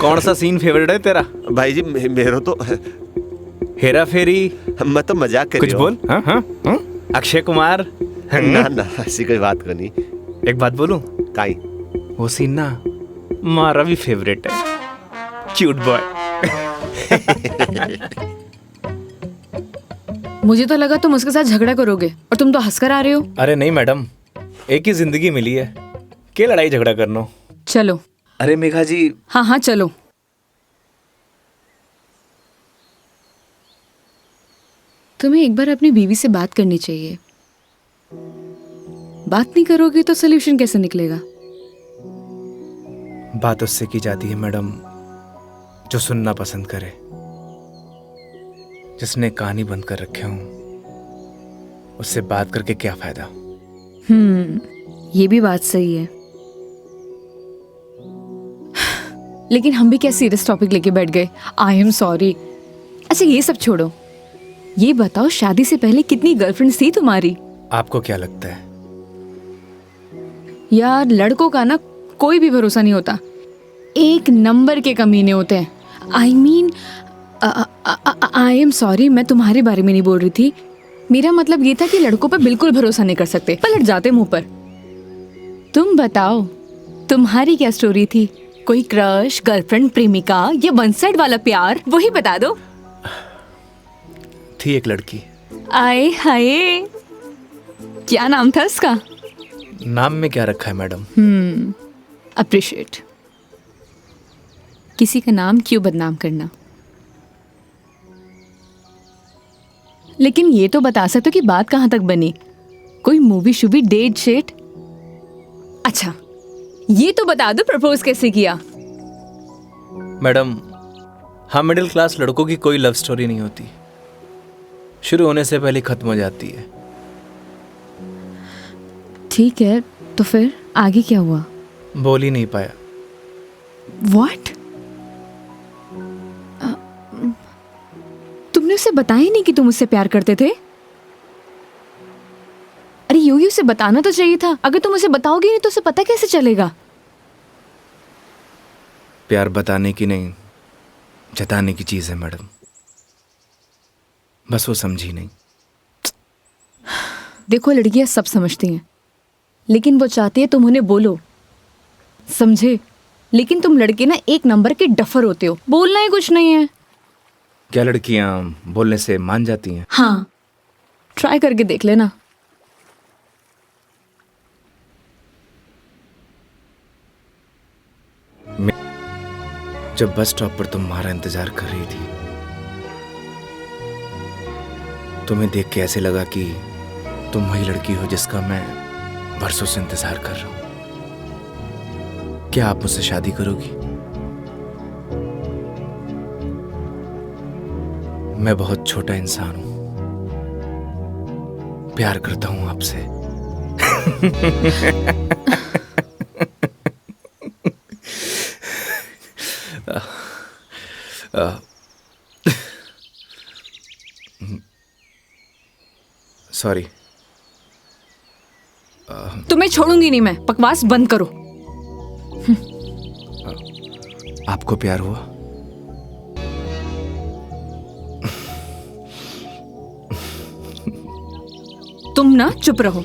कौन सा सीन फेवरेट है तेरा? भाई जी मेरा तो हेरा फेरी मैं तो मजाक कर कुछ रही हूँ। बोल। हाँ हाँ हाँ? अक्षय कुमार। ना ना ऐसी कोई बात को नहीं। एक बात बोलूं, काई वो सीन ना मारा भी फेवरेट है। Cute boy. मुझे तो लगा तुम उसके साथ झगड़ा करोगे और तुम तो हंसकर आ रहे हो। अरे नहीं मैडम, एक ही जिंदगी मिली है, क्या लड़ाई झगड़ा करना। चलो। अरे मेघा जी। हाँ हाँ चलो। तुम्हें एक बार अपनी बीवी से बात करनी चाहिए। बात नहीं करोगे तो सोल्यूशन कैसे निकलेगा? बात उससे की जाती है मैडम जो सुनना पसंद करे, जिसने कहानी बंद कर रखे हूं, उससे बात करके क्या फायदा। ये भी बात सही है। लेकिन हम भी क्या सीरियस टॉपिक लेके बैठ गए। आई एम सॉरी। अच्छा ये सब छोड़ो, ये बताओ शादी से पहले कितनी गर्लफ्रेंड्स थी तुम्हारी? आपको क्या लगता है? यार लड़कों का ना कोई भी भरोसा नहीं होता, एक नंबर के कमीने होते हैं। I mean I am sorry, मैं तुम्हारे बारे में नहीं बोल रही थी। मेरा मतलब ये था कि लड़कों पर बिल्कुल भरोसा नहीं कर सकते, पलट जाते मुंह पर। तुम बताओ तुम्हारी क्या स्टोरी थी? कोई क्रश, गर्लफ्रेंड, प्रेमिका या वन साइड वाला प्यार, वही बता दो। थी एक लड़की। आए हाय, क्या नाम था उसका? नाम में क्या रखा है मैडम? अप्रिशिएट। किसी का नाम क्यों बदनाम करना। लेकिन ये तो बता सकते हो कि बात कहां तक बनी? कोई मूवी शूवी, डेट शेट? अच्छा ये तो बता दो प्रपोज कैसे किया? मैडम, हम मिडिल क्लास लड़कों की कोई लव स्टोरी नहीं होती, शुरू होने से पहले खत्म हो जाती है। ठीक है, तो फिर आगे क्या हुआ? बोल ही नहीं पाया। What? तुमने उसे बताया ही नहीं कि तुम उससे प्यार करते थे? अरे यूं उसे बताना तो चाहिए था। अगर तुम उसे बताओगे नहीं तो उसे पता कैसे चलेगा? प्यार बताने की नहीं, जताने की चीज है मैडम, बस वो समझी नहीं। देखो लड़कियां सब समझती हैं, लेकिन वो चाहती है तुम उन्हें बोलो, समझे? लेकिन तुम लड़के ना एक नंबर के डफर होते हो, बोलना ही कुछ नहीं है। क्या लड़कियां बोलने से मान जाती हैं? हाँ, ट्राई करके देख लेना। जब बस स्टॉप पर तुम्हारा इंतजार कर रही थी, तुम्हें देख के ऐसे लगा कि तुम वही लड़की हो जिसका मैं बरसों से इंतजार कर रहा हूं। क्या आप मुझसे शादी करोगी? मैं बहुत छोटा इंसान हूं, प्यार करता हूं आपसे। सॉरी। तुम्हें छोड़ूंगी नहीं मैं, बकवास बंद करो। आपको प्यार हुआ? तुम ना चुप रहो।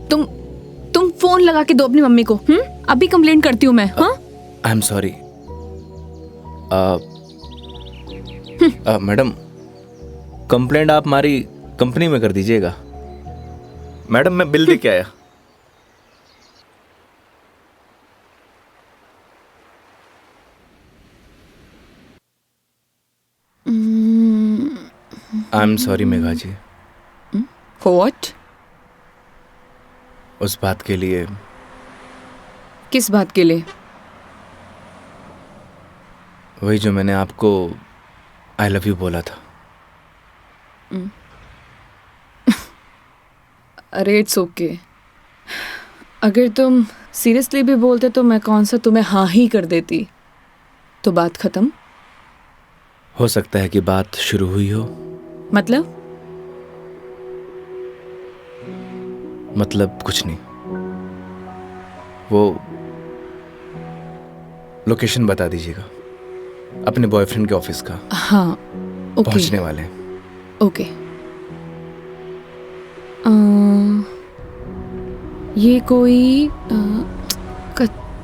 तुम फोन लगा के दो अपनी मम्मी को। अभी कंप्लेंट करती हूँ मैं। हाँ, आई एम सॉरी। मैडम, कंप्लेंट आप हमारी कंपनी में कर दीजिएगा। मैडम मैं बिल दे के आया। I am sorry Megha ji. What? उस बात के लिए। किस बात के लिए? वही जो मैंने आपको आई लव यू बोला था। अरे इट्स ओके। अगर तुम सीरियसली भी बोलते तो मैं कौन सा तुम्हें हाँ ही कर देती, तो बात खत्म। हो सकता है कि बात शुरू हुई हो। मतलब कुछ नहीं। वो लोकेशन बता दीजिएगा। अपने बॉयफ्रेंड के ऑफिस का। हाँ ओके पहुंचने वाले हैं। ओके। ये कोई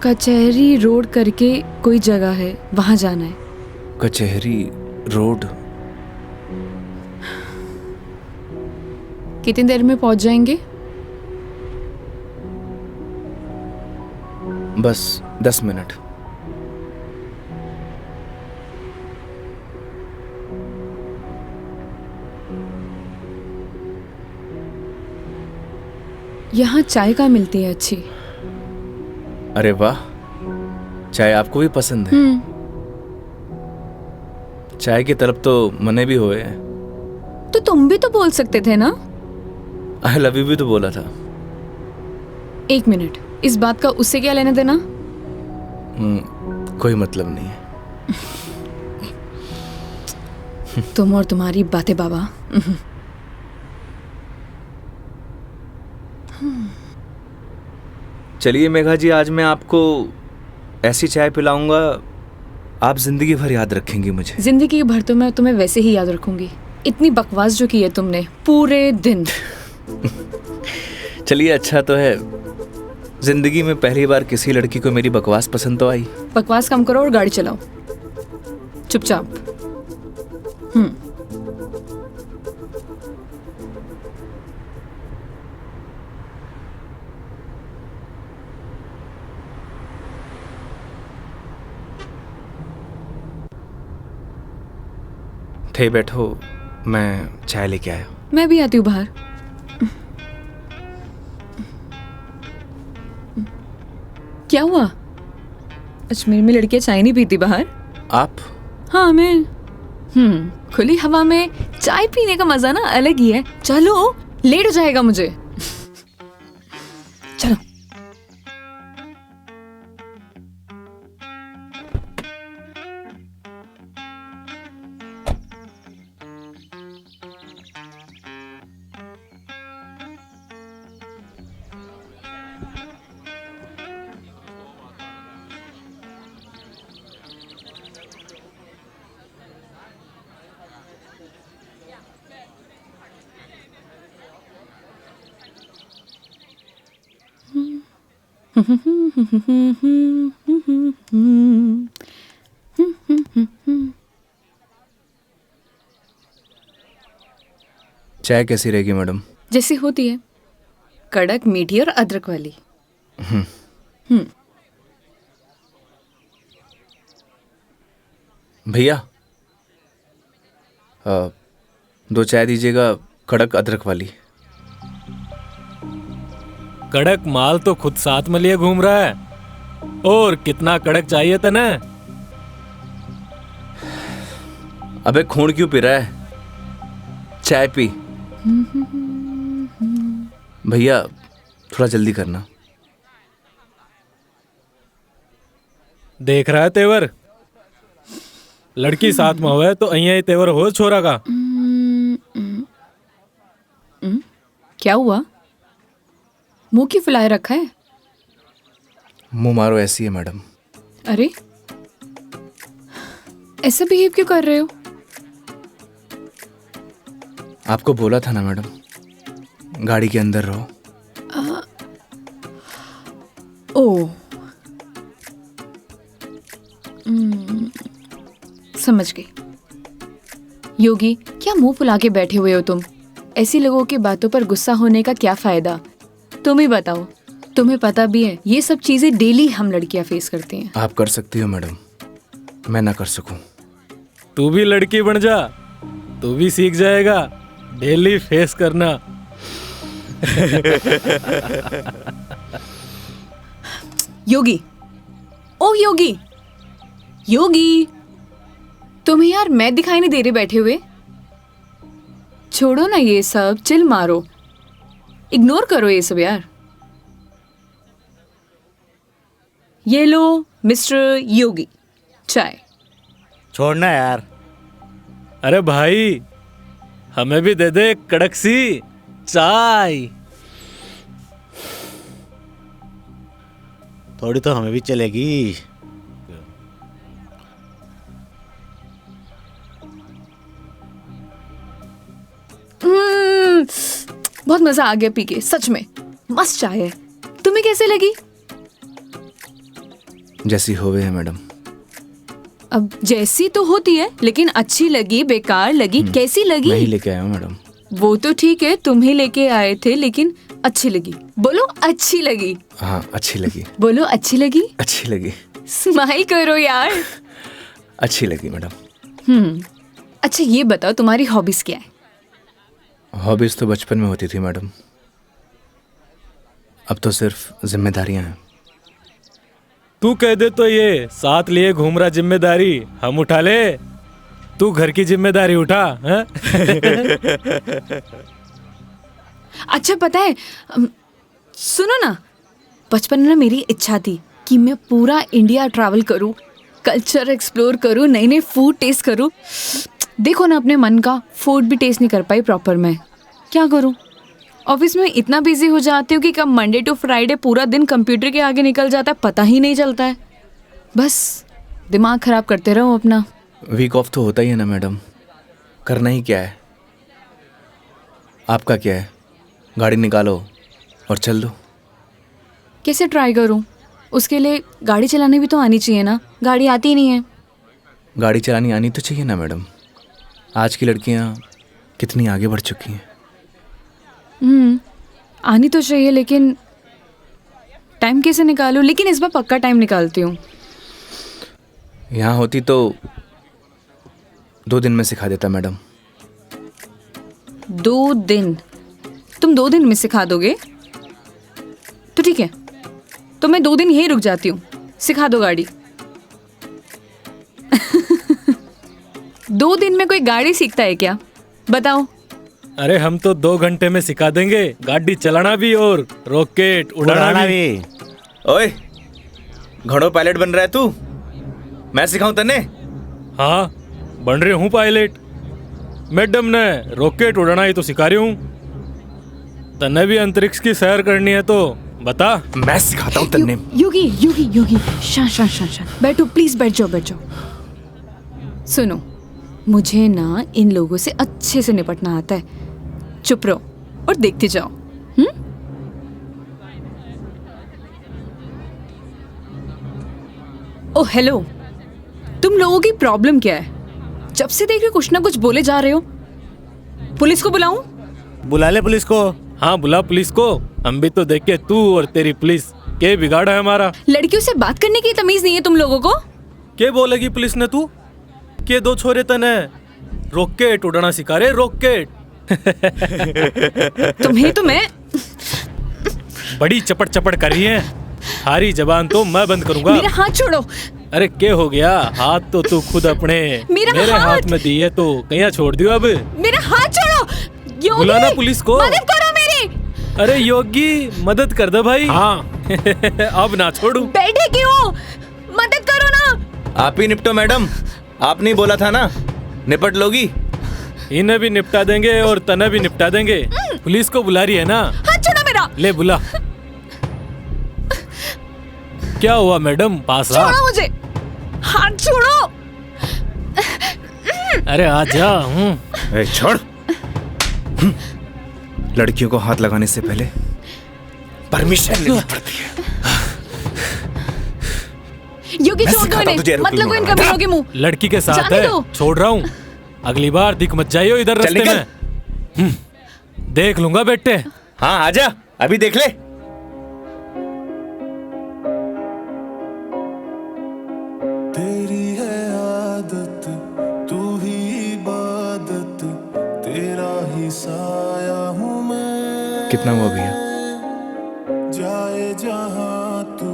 कचहरी रोड करके कोई जगह है, वहां जाना है। कचहरी रोड। कितनी देर में पहुंच जाएंगे? बस 10 मिनट। यहाँ चाय का मिलती है अच्छी। अरे वाह, चाय आपको भी पसंद है? चाय की तरफ तो मने भी हुए हैं। तो तुम भी तो बोल सकते थे ना। आई लव यू भी तो बोला था। 1 मिनट, इस बात का उससे क्या लेना देना? कोई मतलब नहीं है। तुम और तुम्हारी बातें बाबा। चलिए मेघा जी, आज मैं आपको ऐसी चाय पिलाऊंगा, आप जिंदगी भर याद रखेंगी मुझे। जिंदगी भर तो मैं तुम्हें वैसे ही याद रखूंगी। इतनी बकवास जो की है तुमने पूरे दिन। चलिए अच्छा तो है, जिंदगी में पहली बार किसी लड़की को मेरी बकवास पसंद तो आई। बकवास कम करो और गाड़ी चलाओ चुपचाप। थे बैठो, मैं चाय लेके आया। मैं भी आती हूँ बाहर। क्या हुआ? अजमेर में लड़कियां चाय नहीं पीती बाहर? आप? हाँ मैं। खुली हवा में चाय पीने का मजा ना अलग ही है। चलो, लेट हो जाएगा मुझे। चलो। चाय कैसी रहेगी मैडम? जैसी होती है, कड़क, मीठी और अदरक वाली। भैया 2 चाय दीजिएगा, कड़क अदरक वाली। कड़क माल तो खुद साथ में लिए घूम रहा है, और कितना कड़क चाहिए तने? अबे खून क्यों पी रहा है? चाय पी। भैया थोड़ा जल्दी करना। देख रहा है तेवर? लड़की साथ में होवे तो अहिया ही तेवर हो छोरा का। क्या हुआ? मुंह क्यों फुलाए रखा है? मुंह मारो ऐसी है मैडम। अरे ऐसा बिहेव क्यों कर रहे हो? आपको बोला था ना मैडम, गाड़ी के अंदर रहो। ओ समझ गई। योगी, क्या मुंह फुला के बैठे हुए हो तुम? ऐसी लोगों की बातों पर गुस्सा होने का क्या फायदा? तुम ही बताओ। तुम्हें पता भी है ये सब चीजें डेली हम लड़कियां फेस करती हैं। आप कर सकती हो मैडम, मैं ना कर सकूं। तू भी लड़की बन जा, तू भी सीख जाएगा डेली फेस करना। योगी, ओ योगी, योगी, तुम्हें यार मैं दिखाई नहीं दे रही बैठे हुए? छोड़ो ना ये सब, चिल मारो, इग्नोर करो ये सब यार। ये लो मिस्टर योगी, चाय। छोड़ना यार। अरे भाई, हमें भी दे दे कड़क सी चाय। थोड़ी तो हमें भी चलेगी। बहुत मजा आ गया पी के, सच में मस्त चाय है। तुम्हें कैसे लगी? जैसी होवे है मैडम। अब जैसी तो होती है, लेकिन अच्छी लगी, बेकार लगी, कैसी लगी? मैं ही लेके आया हूँ मैडम। वो तो ठीक है, तुम ही लेके आए थे, लेकिन अच्छी लगी। बोलो अच्छी लगी। हाँ अच्छी लगी। बोलो अच्छी लगी। अच्छी लगी। स्माइल करो यार। अच्छी लगी मैडम। अच्छा ये बताओ तुम्हारी हॉबीज क्या है? हॉबीज तो बचपन में होती थी मैडम, अब तो सिर्फ जिम्मेदारियां हैं। तू कह दे तो ये साथ लिए घूम रहा जिम्मेदारी हम उठा ले, तू घर की जिम्मेदारी उठा है? अच्छा पता है, सुनो ना, बचपन में ना मेरी इच्छा थी कि मैं पूरा इंडिया ट्रैवल करूं, कल्चर एक्सप्लोर करूं, नई नई फूड टेस्ट करूं। देखो ना, अपने मन का फूड भी टेस्ट नहीं कर पाई प्रॉपर मैं। क्या करूं? ऑफिस में इतना बिजी हो जाती हूँ कि कब मंडे टू फ्राइडे पूरा दिन कंप्यूटर के आगे निकल जाता है, पता ही नहीं चलता है। बस दिमाग खराब करते रहो अपना। वीक ऑफ तो होता ही है ना मैडम, करना ही क्या है। आपका क्या है, गाड़ी निकालो और चल दो। कैसे ट्राई करूं? उसके लिए गाड़ी चलानी भी तो आनी चाहिए ना, गाड़ी आती ही नहीं है। गाड़ी चलानी आनी तो चाहिए ना मैडम, आज की लड़कियां कितनी आगे बढ़ चुकी हैं। आनी तो चाहिए, लेकिन टाइम कैसे निकालूं? लेकिन इस बार पक्का टाइम निकालती हूँ। यहाँ होती तो 2 दिन में सिखा देता मैडम। 2 दिन? तुम 2 दिन में सिखा दोगे? तो ठीक है, तो मैं 2 दिन यहीं रुक जाती हूँ, सिखा दो गाड़ी। 2 दिन में कोई गाड़ी सीखता है क्या? बताओ। अरे हम तो 2 घंटे में सिखा देंगे, गाड़ी चलाना भी और रॉकेट उड़ाना भी। ओए, घोड़ों पायलट बन रहा है तू? मैं सिखाऊं तन्ने? हाँ बन रही हूँ पायलट, मैडम ने रॉकेट उड़ाना ही तो सिखा रही हूँ। तन्ने भी अंतरिक्ष की सैर करनी है तो बता। मैं सिखाता हूँ तन्ने। योगी योगी योगी, शांत शांत शांत शांत, बैठो प्लीज, बैठ जाओ बैठ जाओ। सुनो, मुझे ना इन लोगों से अच्छे से निपटना आता है। चुप रहो और देखते जाओ। ओ हेलो, तुम लोगों की प्रॉब्लम क्या है? जब से देख रहे कुछ ना कुछ बोले जा रहे हो। पुलिस को बुलाऊं? बुला ले पुलिस को। हाँ बुला पुलिस को, हम भी तो देखे तू और तेरी पुलिस के बिगाड़ा है हमारा। लड़कियों से बात करने की तमीज नहीं है तुम लोगों को? के बोलेगी पुलिस ने तू के 2 छोरे तने रॉकेट उड़ाना सिखा रहे, रॉकेट। तुम्हें तो मैं बड़ी चपट चपट कर रही है, हारी जबान तो मैं बंद करूंगा। मेरा हाथ छोड़ो। अरे क्या हो गया, हाथ तो तू खुद अपने मेरे हाथ में दी है तो कहीं छोड़ दियो अब। मेरा हाथ छोड़ो। योगी, बुलाना पुलिस को। मदद करो मेरी। अरे योगी मदद कर दे भाई। हाँ अब ना छोड़ू। बैठे क्यों? मदद करो ना। आप ही निपटो मैडम, आपने बोला था ना निपट लोगी। इन्हें भी निपटा देंगे और तने भी निपटा देंगे। पुलिस को बुला रही है ना? हाथ छोड़ो मेरा। ले बुला। क्या हुआ मैडम, पास आ। छोड़ो मुझे, हाथ छोड़ो। अरे आ जा। छोड़। लड़कियों को हाथ लगाने से पहले परमिशन लेनी पड़ती है। योगी छोड़ दो इन्हें, मत लगो इन कमीनों के मुंह। लड़की के साथ जाने है, दो। छोड़ रहा हूँ। अगली बार दिख मत जाइयो इधर रास्ते में। देख लूंगा बेटे। हाँ आजा, अभी देख ले। तेरी है आदत, तू ही इबादत, तेरा ही साया हूँ मैं। कितना हुआ भैया? जाए जहाँ तू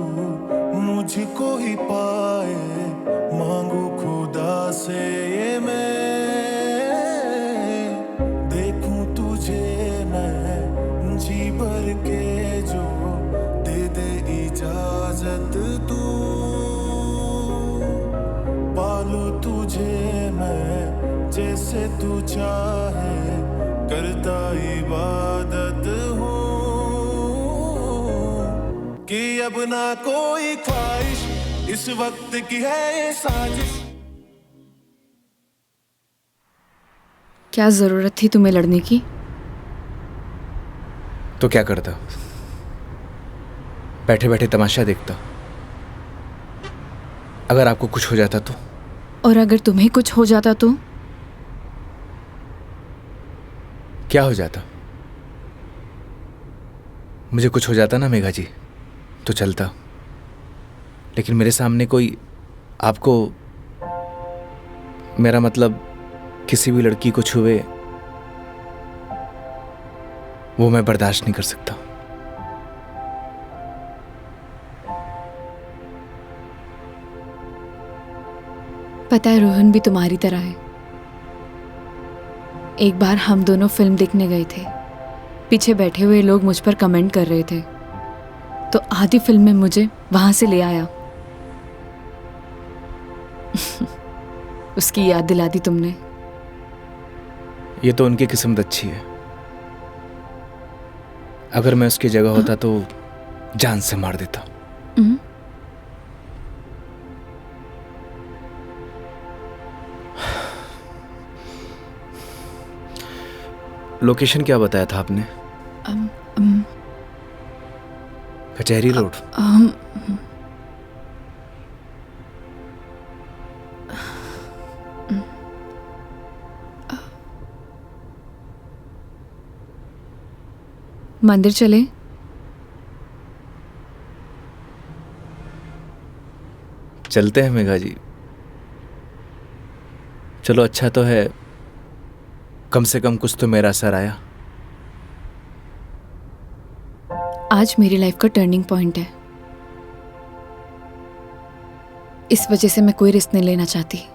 मुझको ही पाए, मांगू खुदा से ये मैं। देखूं तुझे मैं जी भर के, जो दे दे इजाजत तू। पालू तुझे मैं जैसे तू चाहे, करता इबादत हूँ। कि अब ना कोई ख्वाहिश, इस वक्त की है ये साजिश। क्या जरूरत थी तुम्हें लड़ने की? तो क्या करता? बैठे बैठे तमाशा देखता? अगर आपको कुछ हो जाता तो? और अगर तुम्हें कुछ हो जाता तो? क्या हो जाता? मुझे कुछ हो जाता ना मेघा जी, तो चलता। लेकिन मेरे सामने कोई आपको, मेरा मतलब किसी भी लड़की को छुए, वो मैं बर्दाश्त नहीं कर सकता। पता है रोहन भी तुम्हारी तरह है। एक बार हम दोनों फिल्म देखने गए थे। पीछे बैठे हुए लोग मुझ पर कमेंट कर रहे थे, तो आधी फिल्म में मुझे वहां से ले आया। उसकी याद दिला दी तुमने। ये तो उनकी किस्मत अच्छी है। अगर मैं उसकी जगह होता तो जान से मार देता। लोकेशन क्या बताया था आपने? कचहरी रोड। मंदिर चले? चलते हैं मेघा जी। चलो, अच्छा तो है, कम से कम कुछ तो मेरा असर आया। आज मेरी लाइफ का टर्निंग पॉइंट है। इस वजह से मैं कोई रिस्क नहीं लेना चाहती।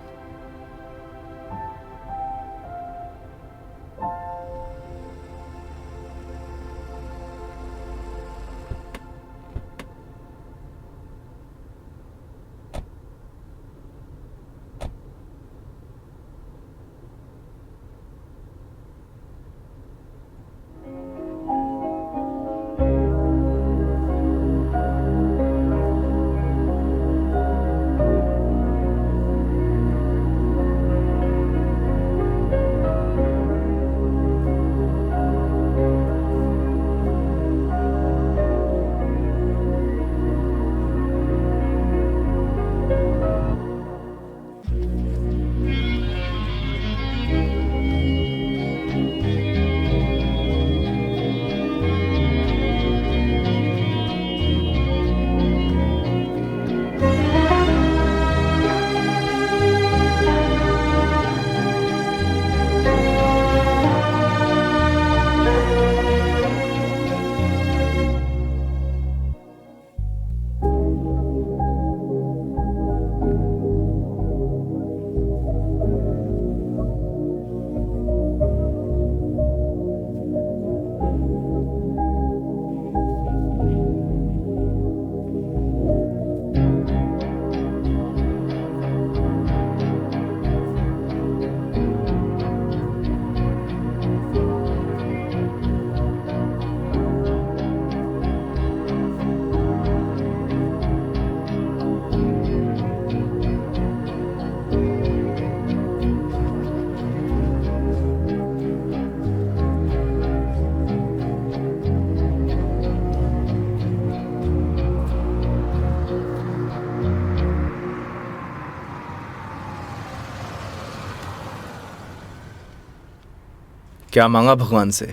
क्या मांगा भगवान से?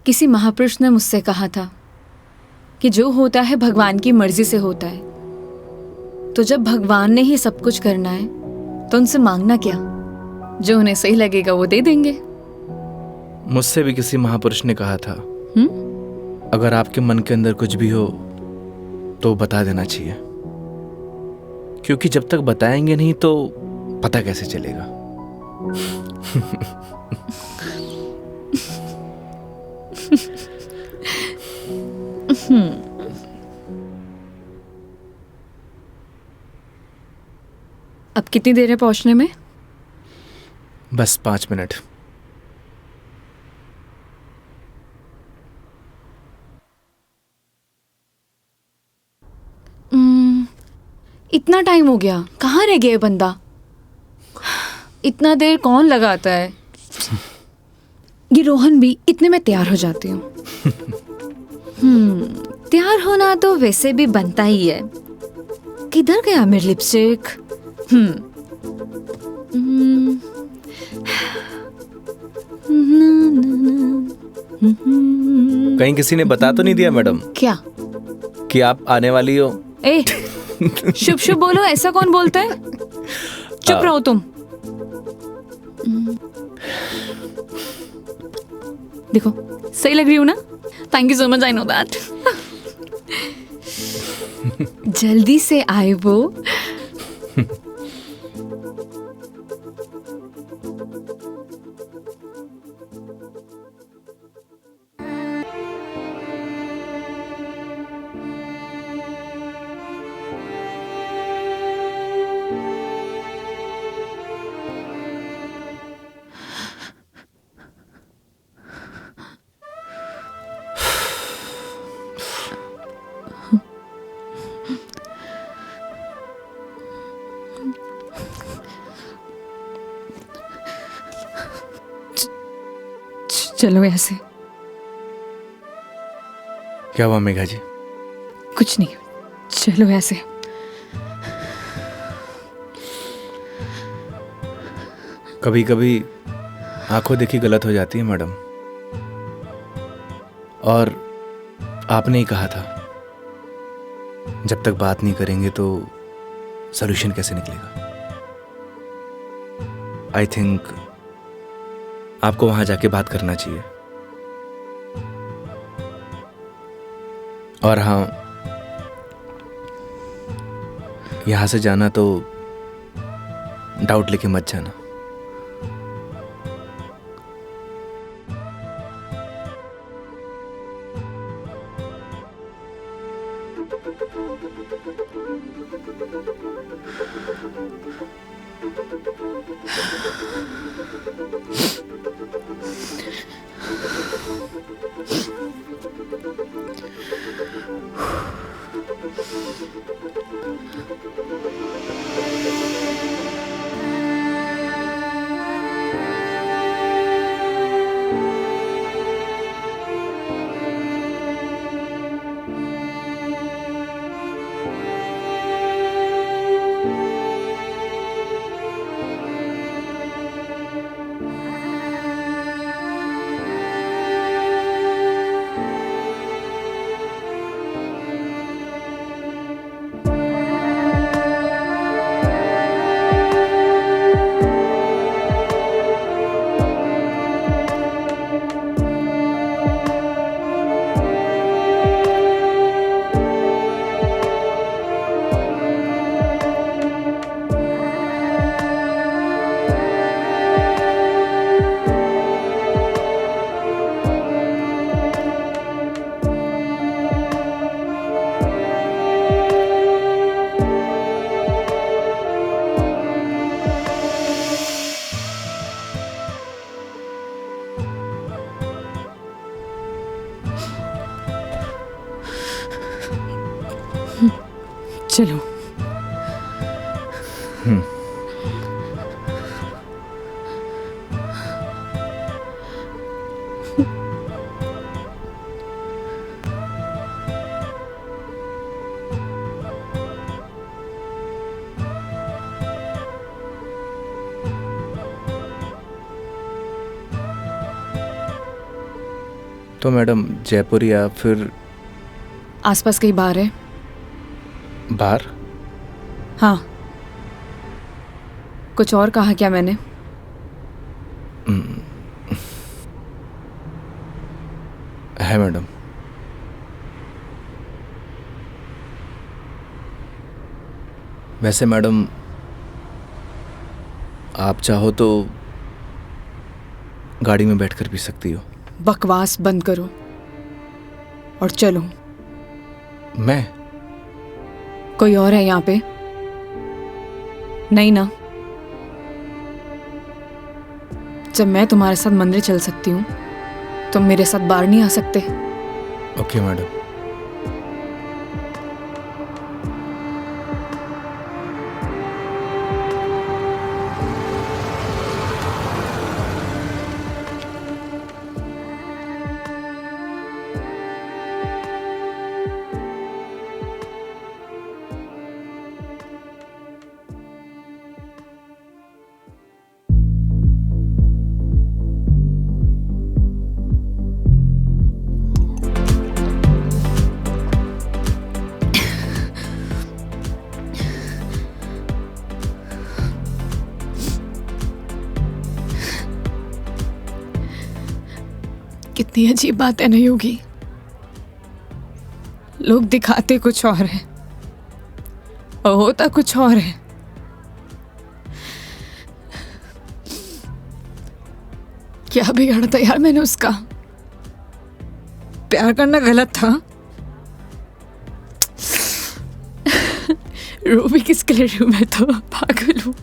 किसी महापुरुष ने मुझसे कहा था कि जो होता है भगवान की मर्जी से होता है। तो जब भगवान ने ही सब कुछ करना है तो उनसे मांगना क्या? जो उन्हें सही लगेगा वो दे देंगे। मुझसे भी किसी महापुरुष ने कहा था, अगर आपके मन के अंदर कुछ भी हो तो बता देना चाहिए, क्योंकि जब तक बताएंगे नहीं तो पता कैसे चलेगा। अब कितनी देर है पहुंचने में? बस 5 मिनट। इतना टाइम हो गया, कहाँ रह गया ये बंदा? इतना देर कौन लगाता है? ये रोहन भी, इतने में तैयार हो जाती हूँ। तैयार होना तो वैसे भी बनता ही है। किधर गया मेरी लिपस्टिक? कहीं किसी ने बता तो नहीं दिया मैडम क्या? कि आप आने वाली हो? ए, शुभ शुभ बोलो, ऐसा कौन बोलता है? चुप रहो तुम। देखो, सही लग रही हूँ ना? Thank you so much, I know that. जल्दी से आए वो। चलो ऐसे। क्या हुआ मेघा जी? कुछ नहीं, चलो ऐसे। कभी कभी आंखों देखी गलत हो जाती है मैडम, और आपने ही कहा था जब तक बात नहीं करेंगे तो सॉल्यूशन कैसे निकलेगा। आई थिंक आपको वहां जाके बात करना चाहिए। और हाँ, यहां से जाना तो डाउट लेके मत जाना। चलो। तो मैडम जयपुर या फिर आसपास कहीं बार है? बाहर? हाँ। कुछ और कहा क्या मैंने? है मैडम। वैसे मैडम आप चाहो तो गाड़ी में बैठकर पी सकती हो। बकवास बंद करो और चलो। मैं? कोई और है यहाँ पे? नहीं ना? जब मैं तुम्हारे साथ मंदिर चल सकती हूँ, तुम मेरे साथ बाहर नहीं आ सकते? Okay madam. कितनी अजीब बात है ना योगी। लोग दिखाते कुछ और है और होता कुछ और है। क्या बिगाड़ा था यार मैंने उसका? प्यार करना गलत था? रो भी किसके लिए रू, मैं तो पागल हूं।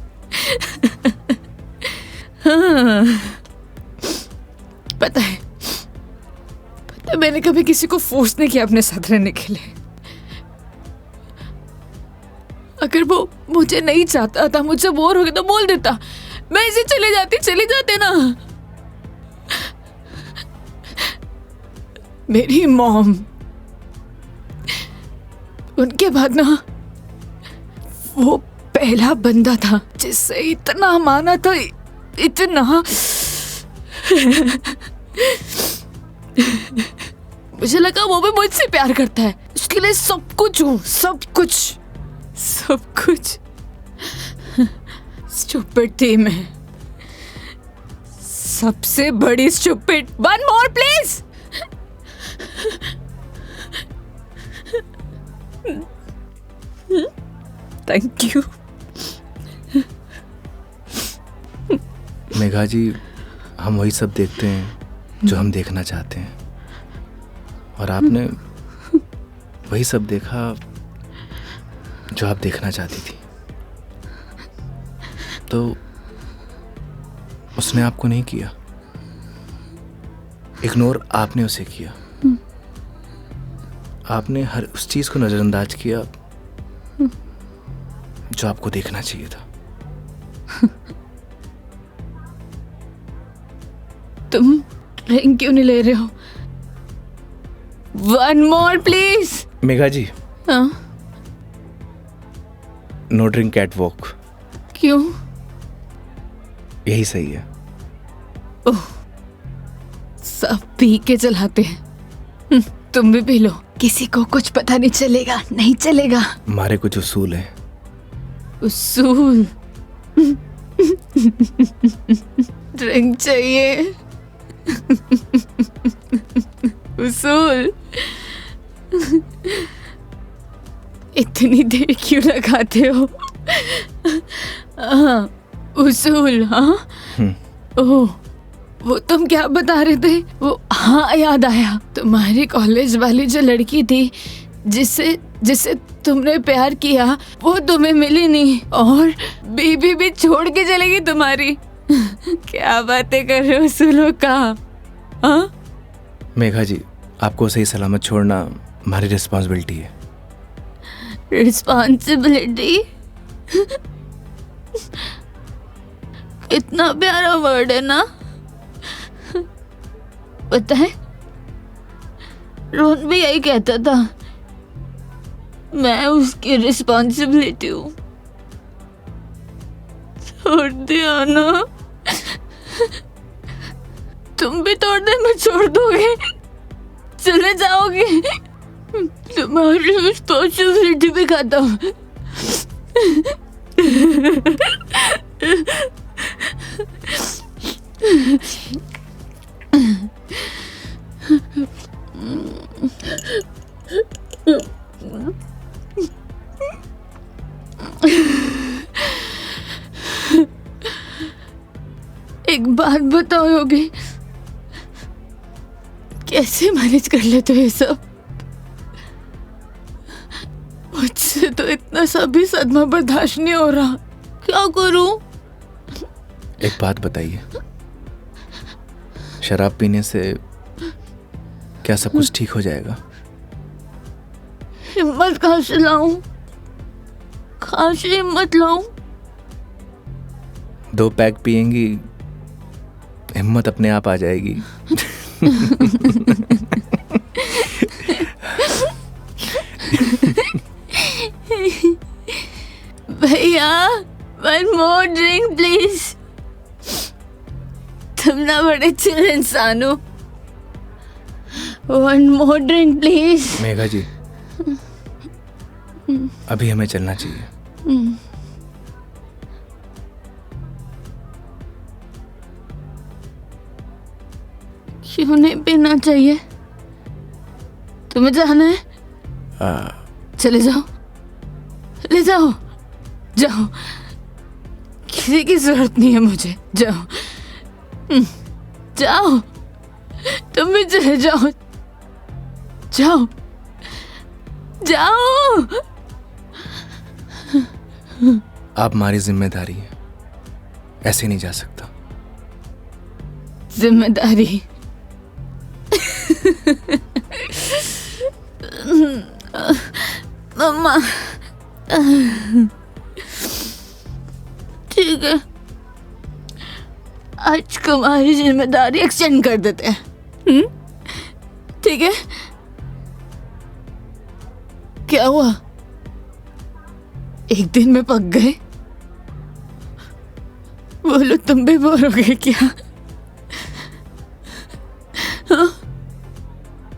हाँ, पता है मैंने कभी किसी को फोर्स नहीं किया अपने साथ रहने के लिए। अगर वो मुझे नहीं चाहता था, मुझसे बोर हो गया तो बोल देता, मैं इसे चले जाते ना। मेरी मॉम, उनके बाद ना वो पहला बंदा था जिससे इतना माना था, इतना। मुझे लगा वो भी मुझसे प्यार करता है, उसके लिए सब कुछ हूँ, सब कुछ। स्टूपिड थी मैं, सबसे बड़ी stupid. One more please. Thank you. Megha ji, हम वही सब देखते हैं जो हम देखना चाहते हैं, और आपने वही सब देखा जो आप देखना चाहती थी। तो उसने आपको नहीं किया, इग्नोर आपने उसे किया। आपने हर उस चीज को नजरअंदाज किया जो आपको देखना चाहिए था। तुम ड्रिंक क्यों नहीं ले रहे हो? One more please. Megha ji, हाँ? No drink at walk. क्यों? यही सही है। ओह, सब पी के चलाते हैं। तुम भी पी लो, किसी को कुछ पता नहीं चलेगा। नहीं चलेगा। हमारे कुछ उसूल हैं। उसूल? ड्रिंक चाहिए। उसूल? इतनी देर क्यों लगाते हो? हाँ, उसूल। हाँ, ओह, वो तुम क्या बता रहे थे? वो, हाँ याद आया, तुम्हारी कॉलेज वाली जो लड़की थी जिससे तुमने प्यार किया, वो तुम्हें मिली नहीं और बीबी भी छोड़ के चलेगी तुम्हारी। क्या बातें कर रहे हो उसूलों का? हाँ? मेघा जी, आपको सही सलामत छोड़ना हमारी रिस्पॉन्सिबिलिटी है। रिस्पॉन्सिबिलिटी? कितना प्यारा वर्ड है ना? पता है, रोहन भी यही कहता था, मैं उसकी रिस्पॉन्सिबिलिटी हूँ। छोड़ दिया ना? तुम भी थोड़ी देर में छोड़ दोगे, चले जाओगे, तुम्हारी रिस्पॉन्सिबिलिटी भी खत्म। एक बात बताओ योगी, कैसे मैनेज कर लेते हो ये सब? मुझसे तो इतना सभी सदमा बर्दाश्त नहीं हो रहा, क्या करूं? एक बात बताइए, शराब पीने से क्या सब कुछ ठीक हो जाएगा? हिम्मत कहाँ से लाऊं? कहाँ से हिम्मत लाऊं? 2 पैक पिएंगी, हिम्मत अपने आप आ जाएगी। भैया, वन मोर ड्रिंक प्लीज। तुम ना बड़े चिल इंसान हो। One more drink please. Megha ji, अभी हमें चलना चाहिए। क्यों नहीं पीना चाहिए? तुम्हें जाना है? चले जाओ, ले जाओ, जाओ, किसी की जरूरत नहीं है मुझे, जाओ, जाओ, तुम भी चले जाओ, जाओ, जाओ। आप हमारी जिम्मेदारी है, ऐसे नहीं जा सकता। जिम्मेदारी? मम्मा, ठीक है, आज तुम्हारी जिम्मेदारी एक्सटेंड कर देते हैं। ठीक है? क्या हुआ? एक दिन में पक गए? बोलो, तुम भी बोलोगे क्या? हाँ?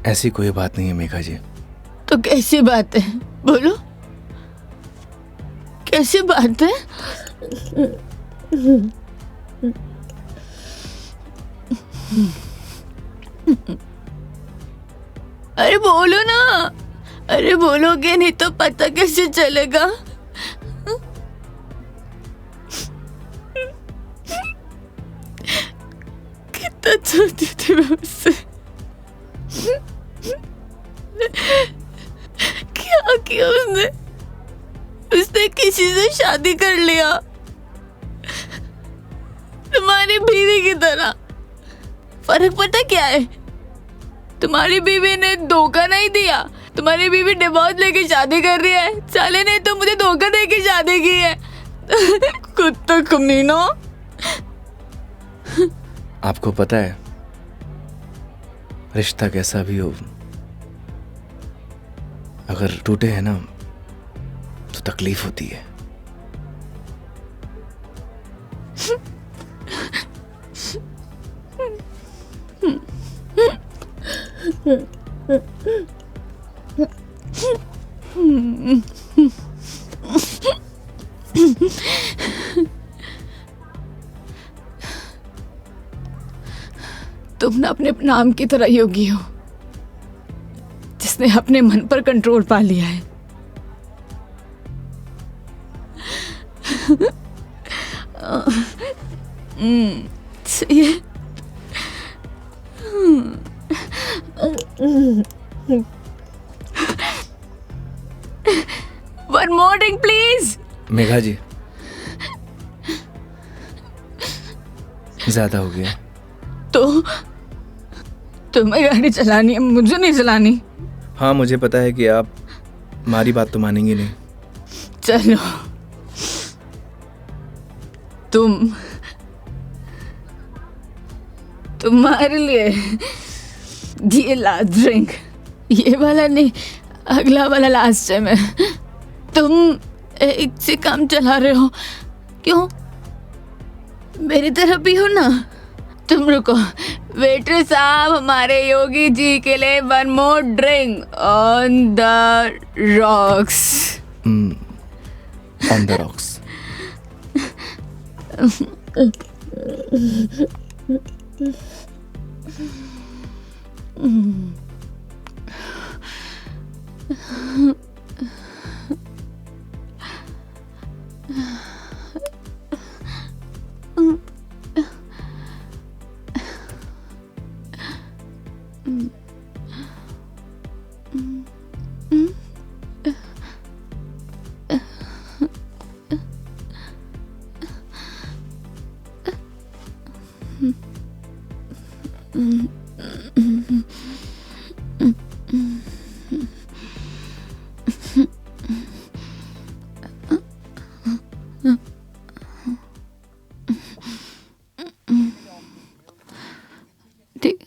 ऐसी कोई बात नहीं है मेघा जी। तो कैसी बात है? बोलो, कैसी बात है? अरे बोलो ना, अरे बोलोगे नहीं तो पता कैसे चलेगा? कितना चाहती थी मैं उससे, क्या किया उसने? उसने किसी से शादी कर लिया, तुम्हारी बीवी की तरह। फर्क पता क्या है? तुम्हारी बीवी ने धोखा नहीं दिया, तुम्हारी बीवी डिवोर्स लेके शादी कर रही है। साले ने तो मुझे धोखा दे के शादी की है। कुत्ता कमीना। आपको पता है, रिश्ता कैसा भी हो, अगर टूटे है ना तो तकलीफ होती है। तुम ना अपने नाम की तरह योगी हो, जिसने अपने मन पर कंट्रोल पा लिया है। सही है। One more drink, please. Megha जी, ज्यादा हो गया। तो तुम्हें गाड़ी चलानी है, मुझे नहीं चलानी। हाँ, मुझे पता है कि आप हमारी बात तो मानेंगी नहीं। चलो, तुम्हारे लिए ये लास्ट ड्रिंक, ये वाला नहीं, अगला वाला लास्ट टाइम है। तुम एक से काम चला रहे हो, क्यों? मेरी तरह भी हो ना। तुम रुको, वेटर साहब, हमारे योगी जी के लिए one more drink on the rocks. On the rocks. ठीक।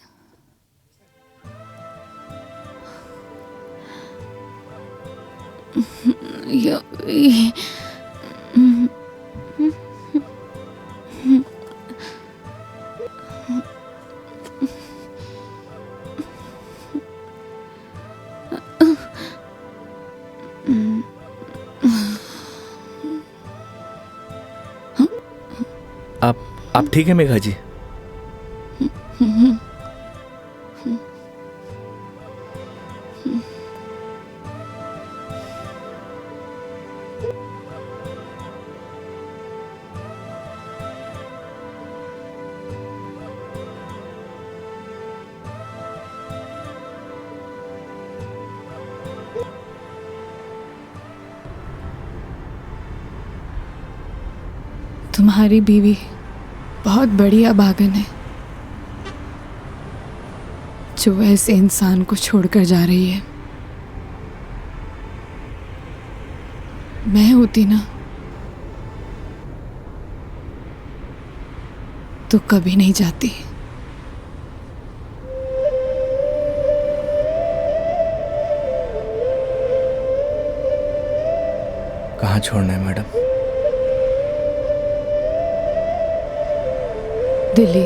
आप ठीक है मेघा जी? तुम्हारी बीवी बहुत बड़ी अभागन है जो ऐसे इंसान को छोड़कर जा रही है। मैं होती ना तो कभी नहीं जाती। कहाँ छोड़ना है मैडम? दिल्ली।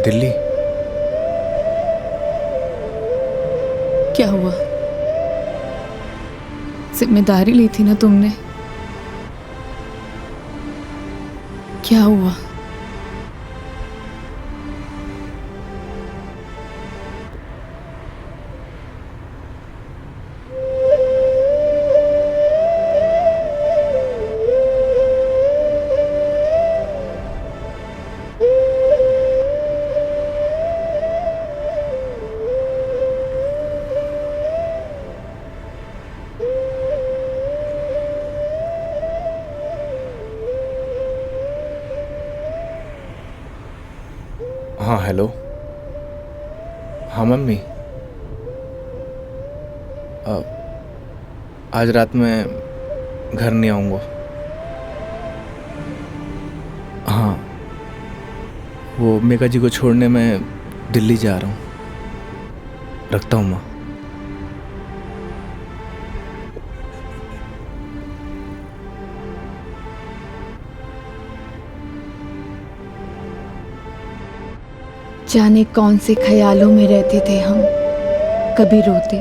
दिल्ली? क्या हुआ? जिम्मेदारी ली थी ना तुमने, क्या हुआ? हाँ हेलो। हाँ मम्मी, आज रात में घर नहीं आऊँगा। हाँ, वो मेघा जी को छोड़ने मैं दिल्ली जा रहा हूँ। रखता हूँ माँ। जाने कौन से ख्यालों में रहते थे हम, कभी रोते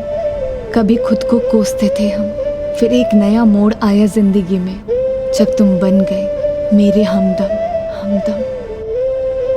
कभी खुद को कोसते थे हम। फिर एक नया मोड़ आया जिंदगी में जब तुम बन गए मेरे हमदम।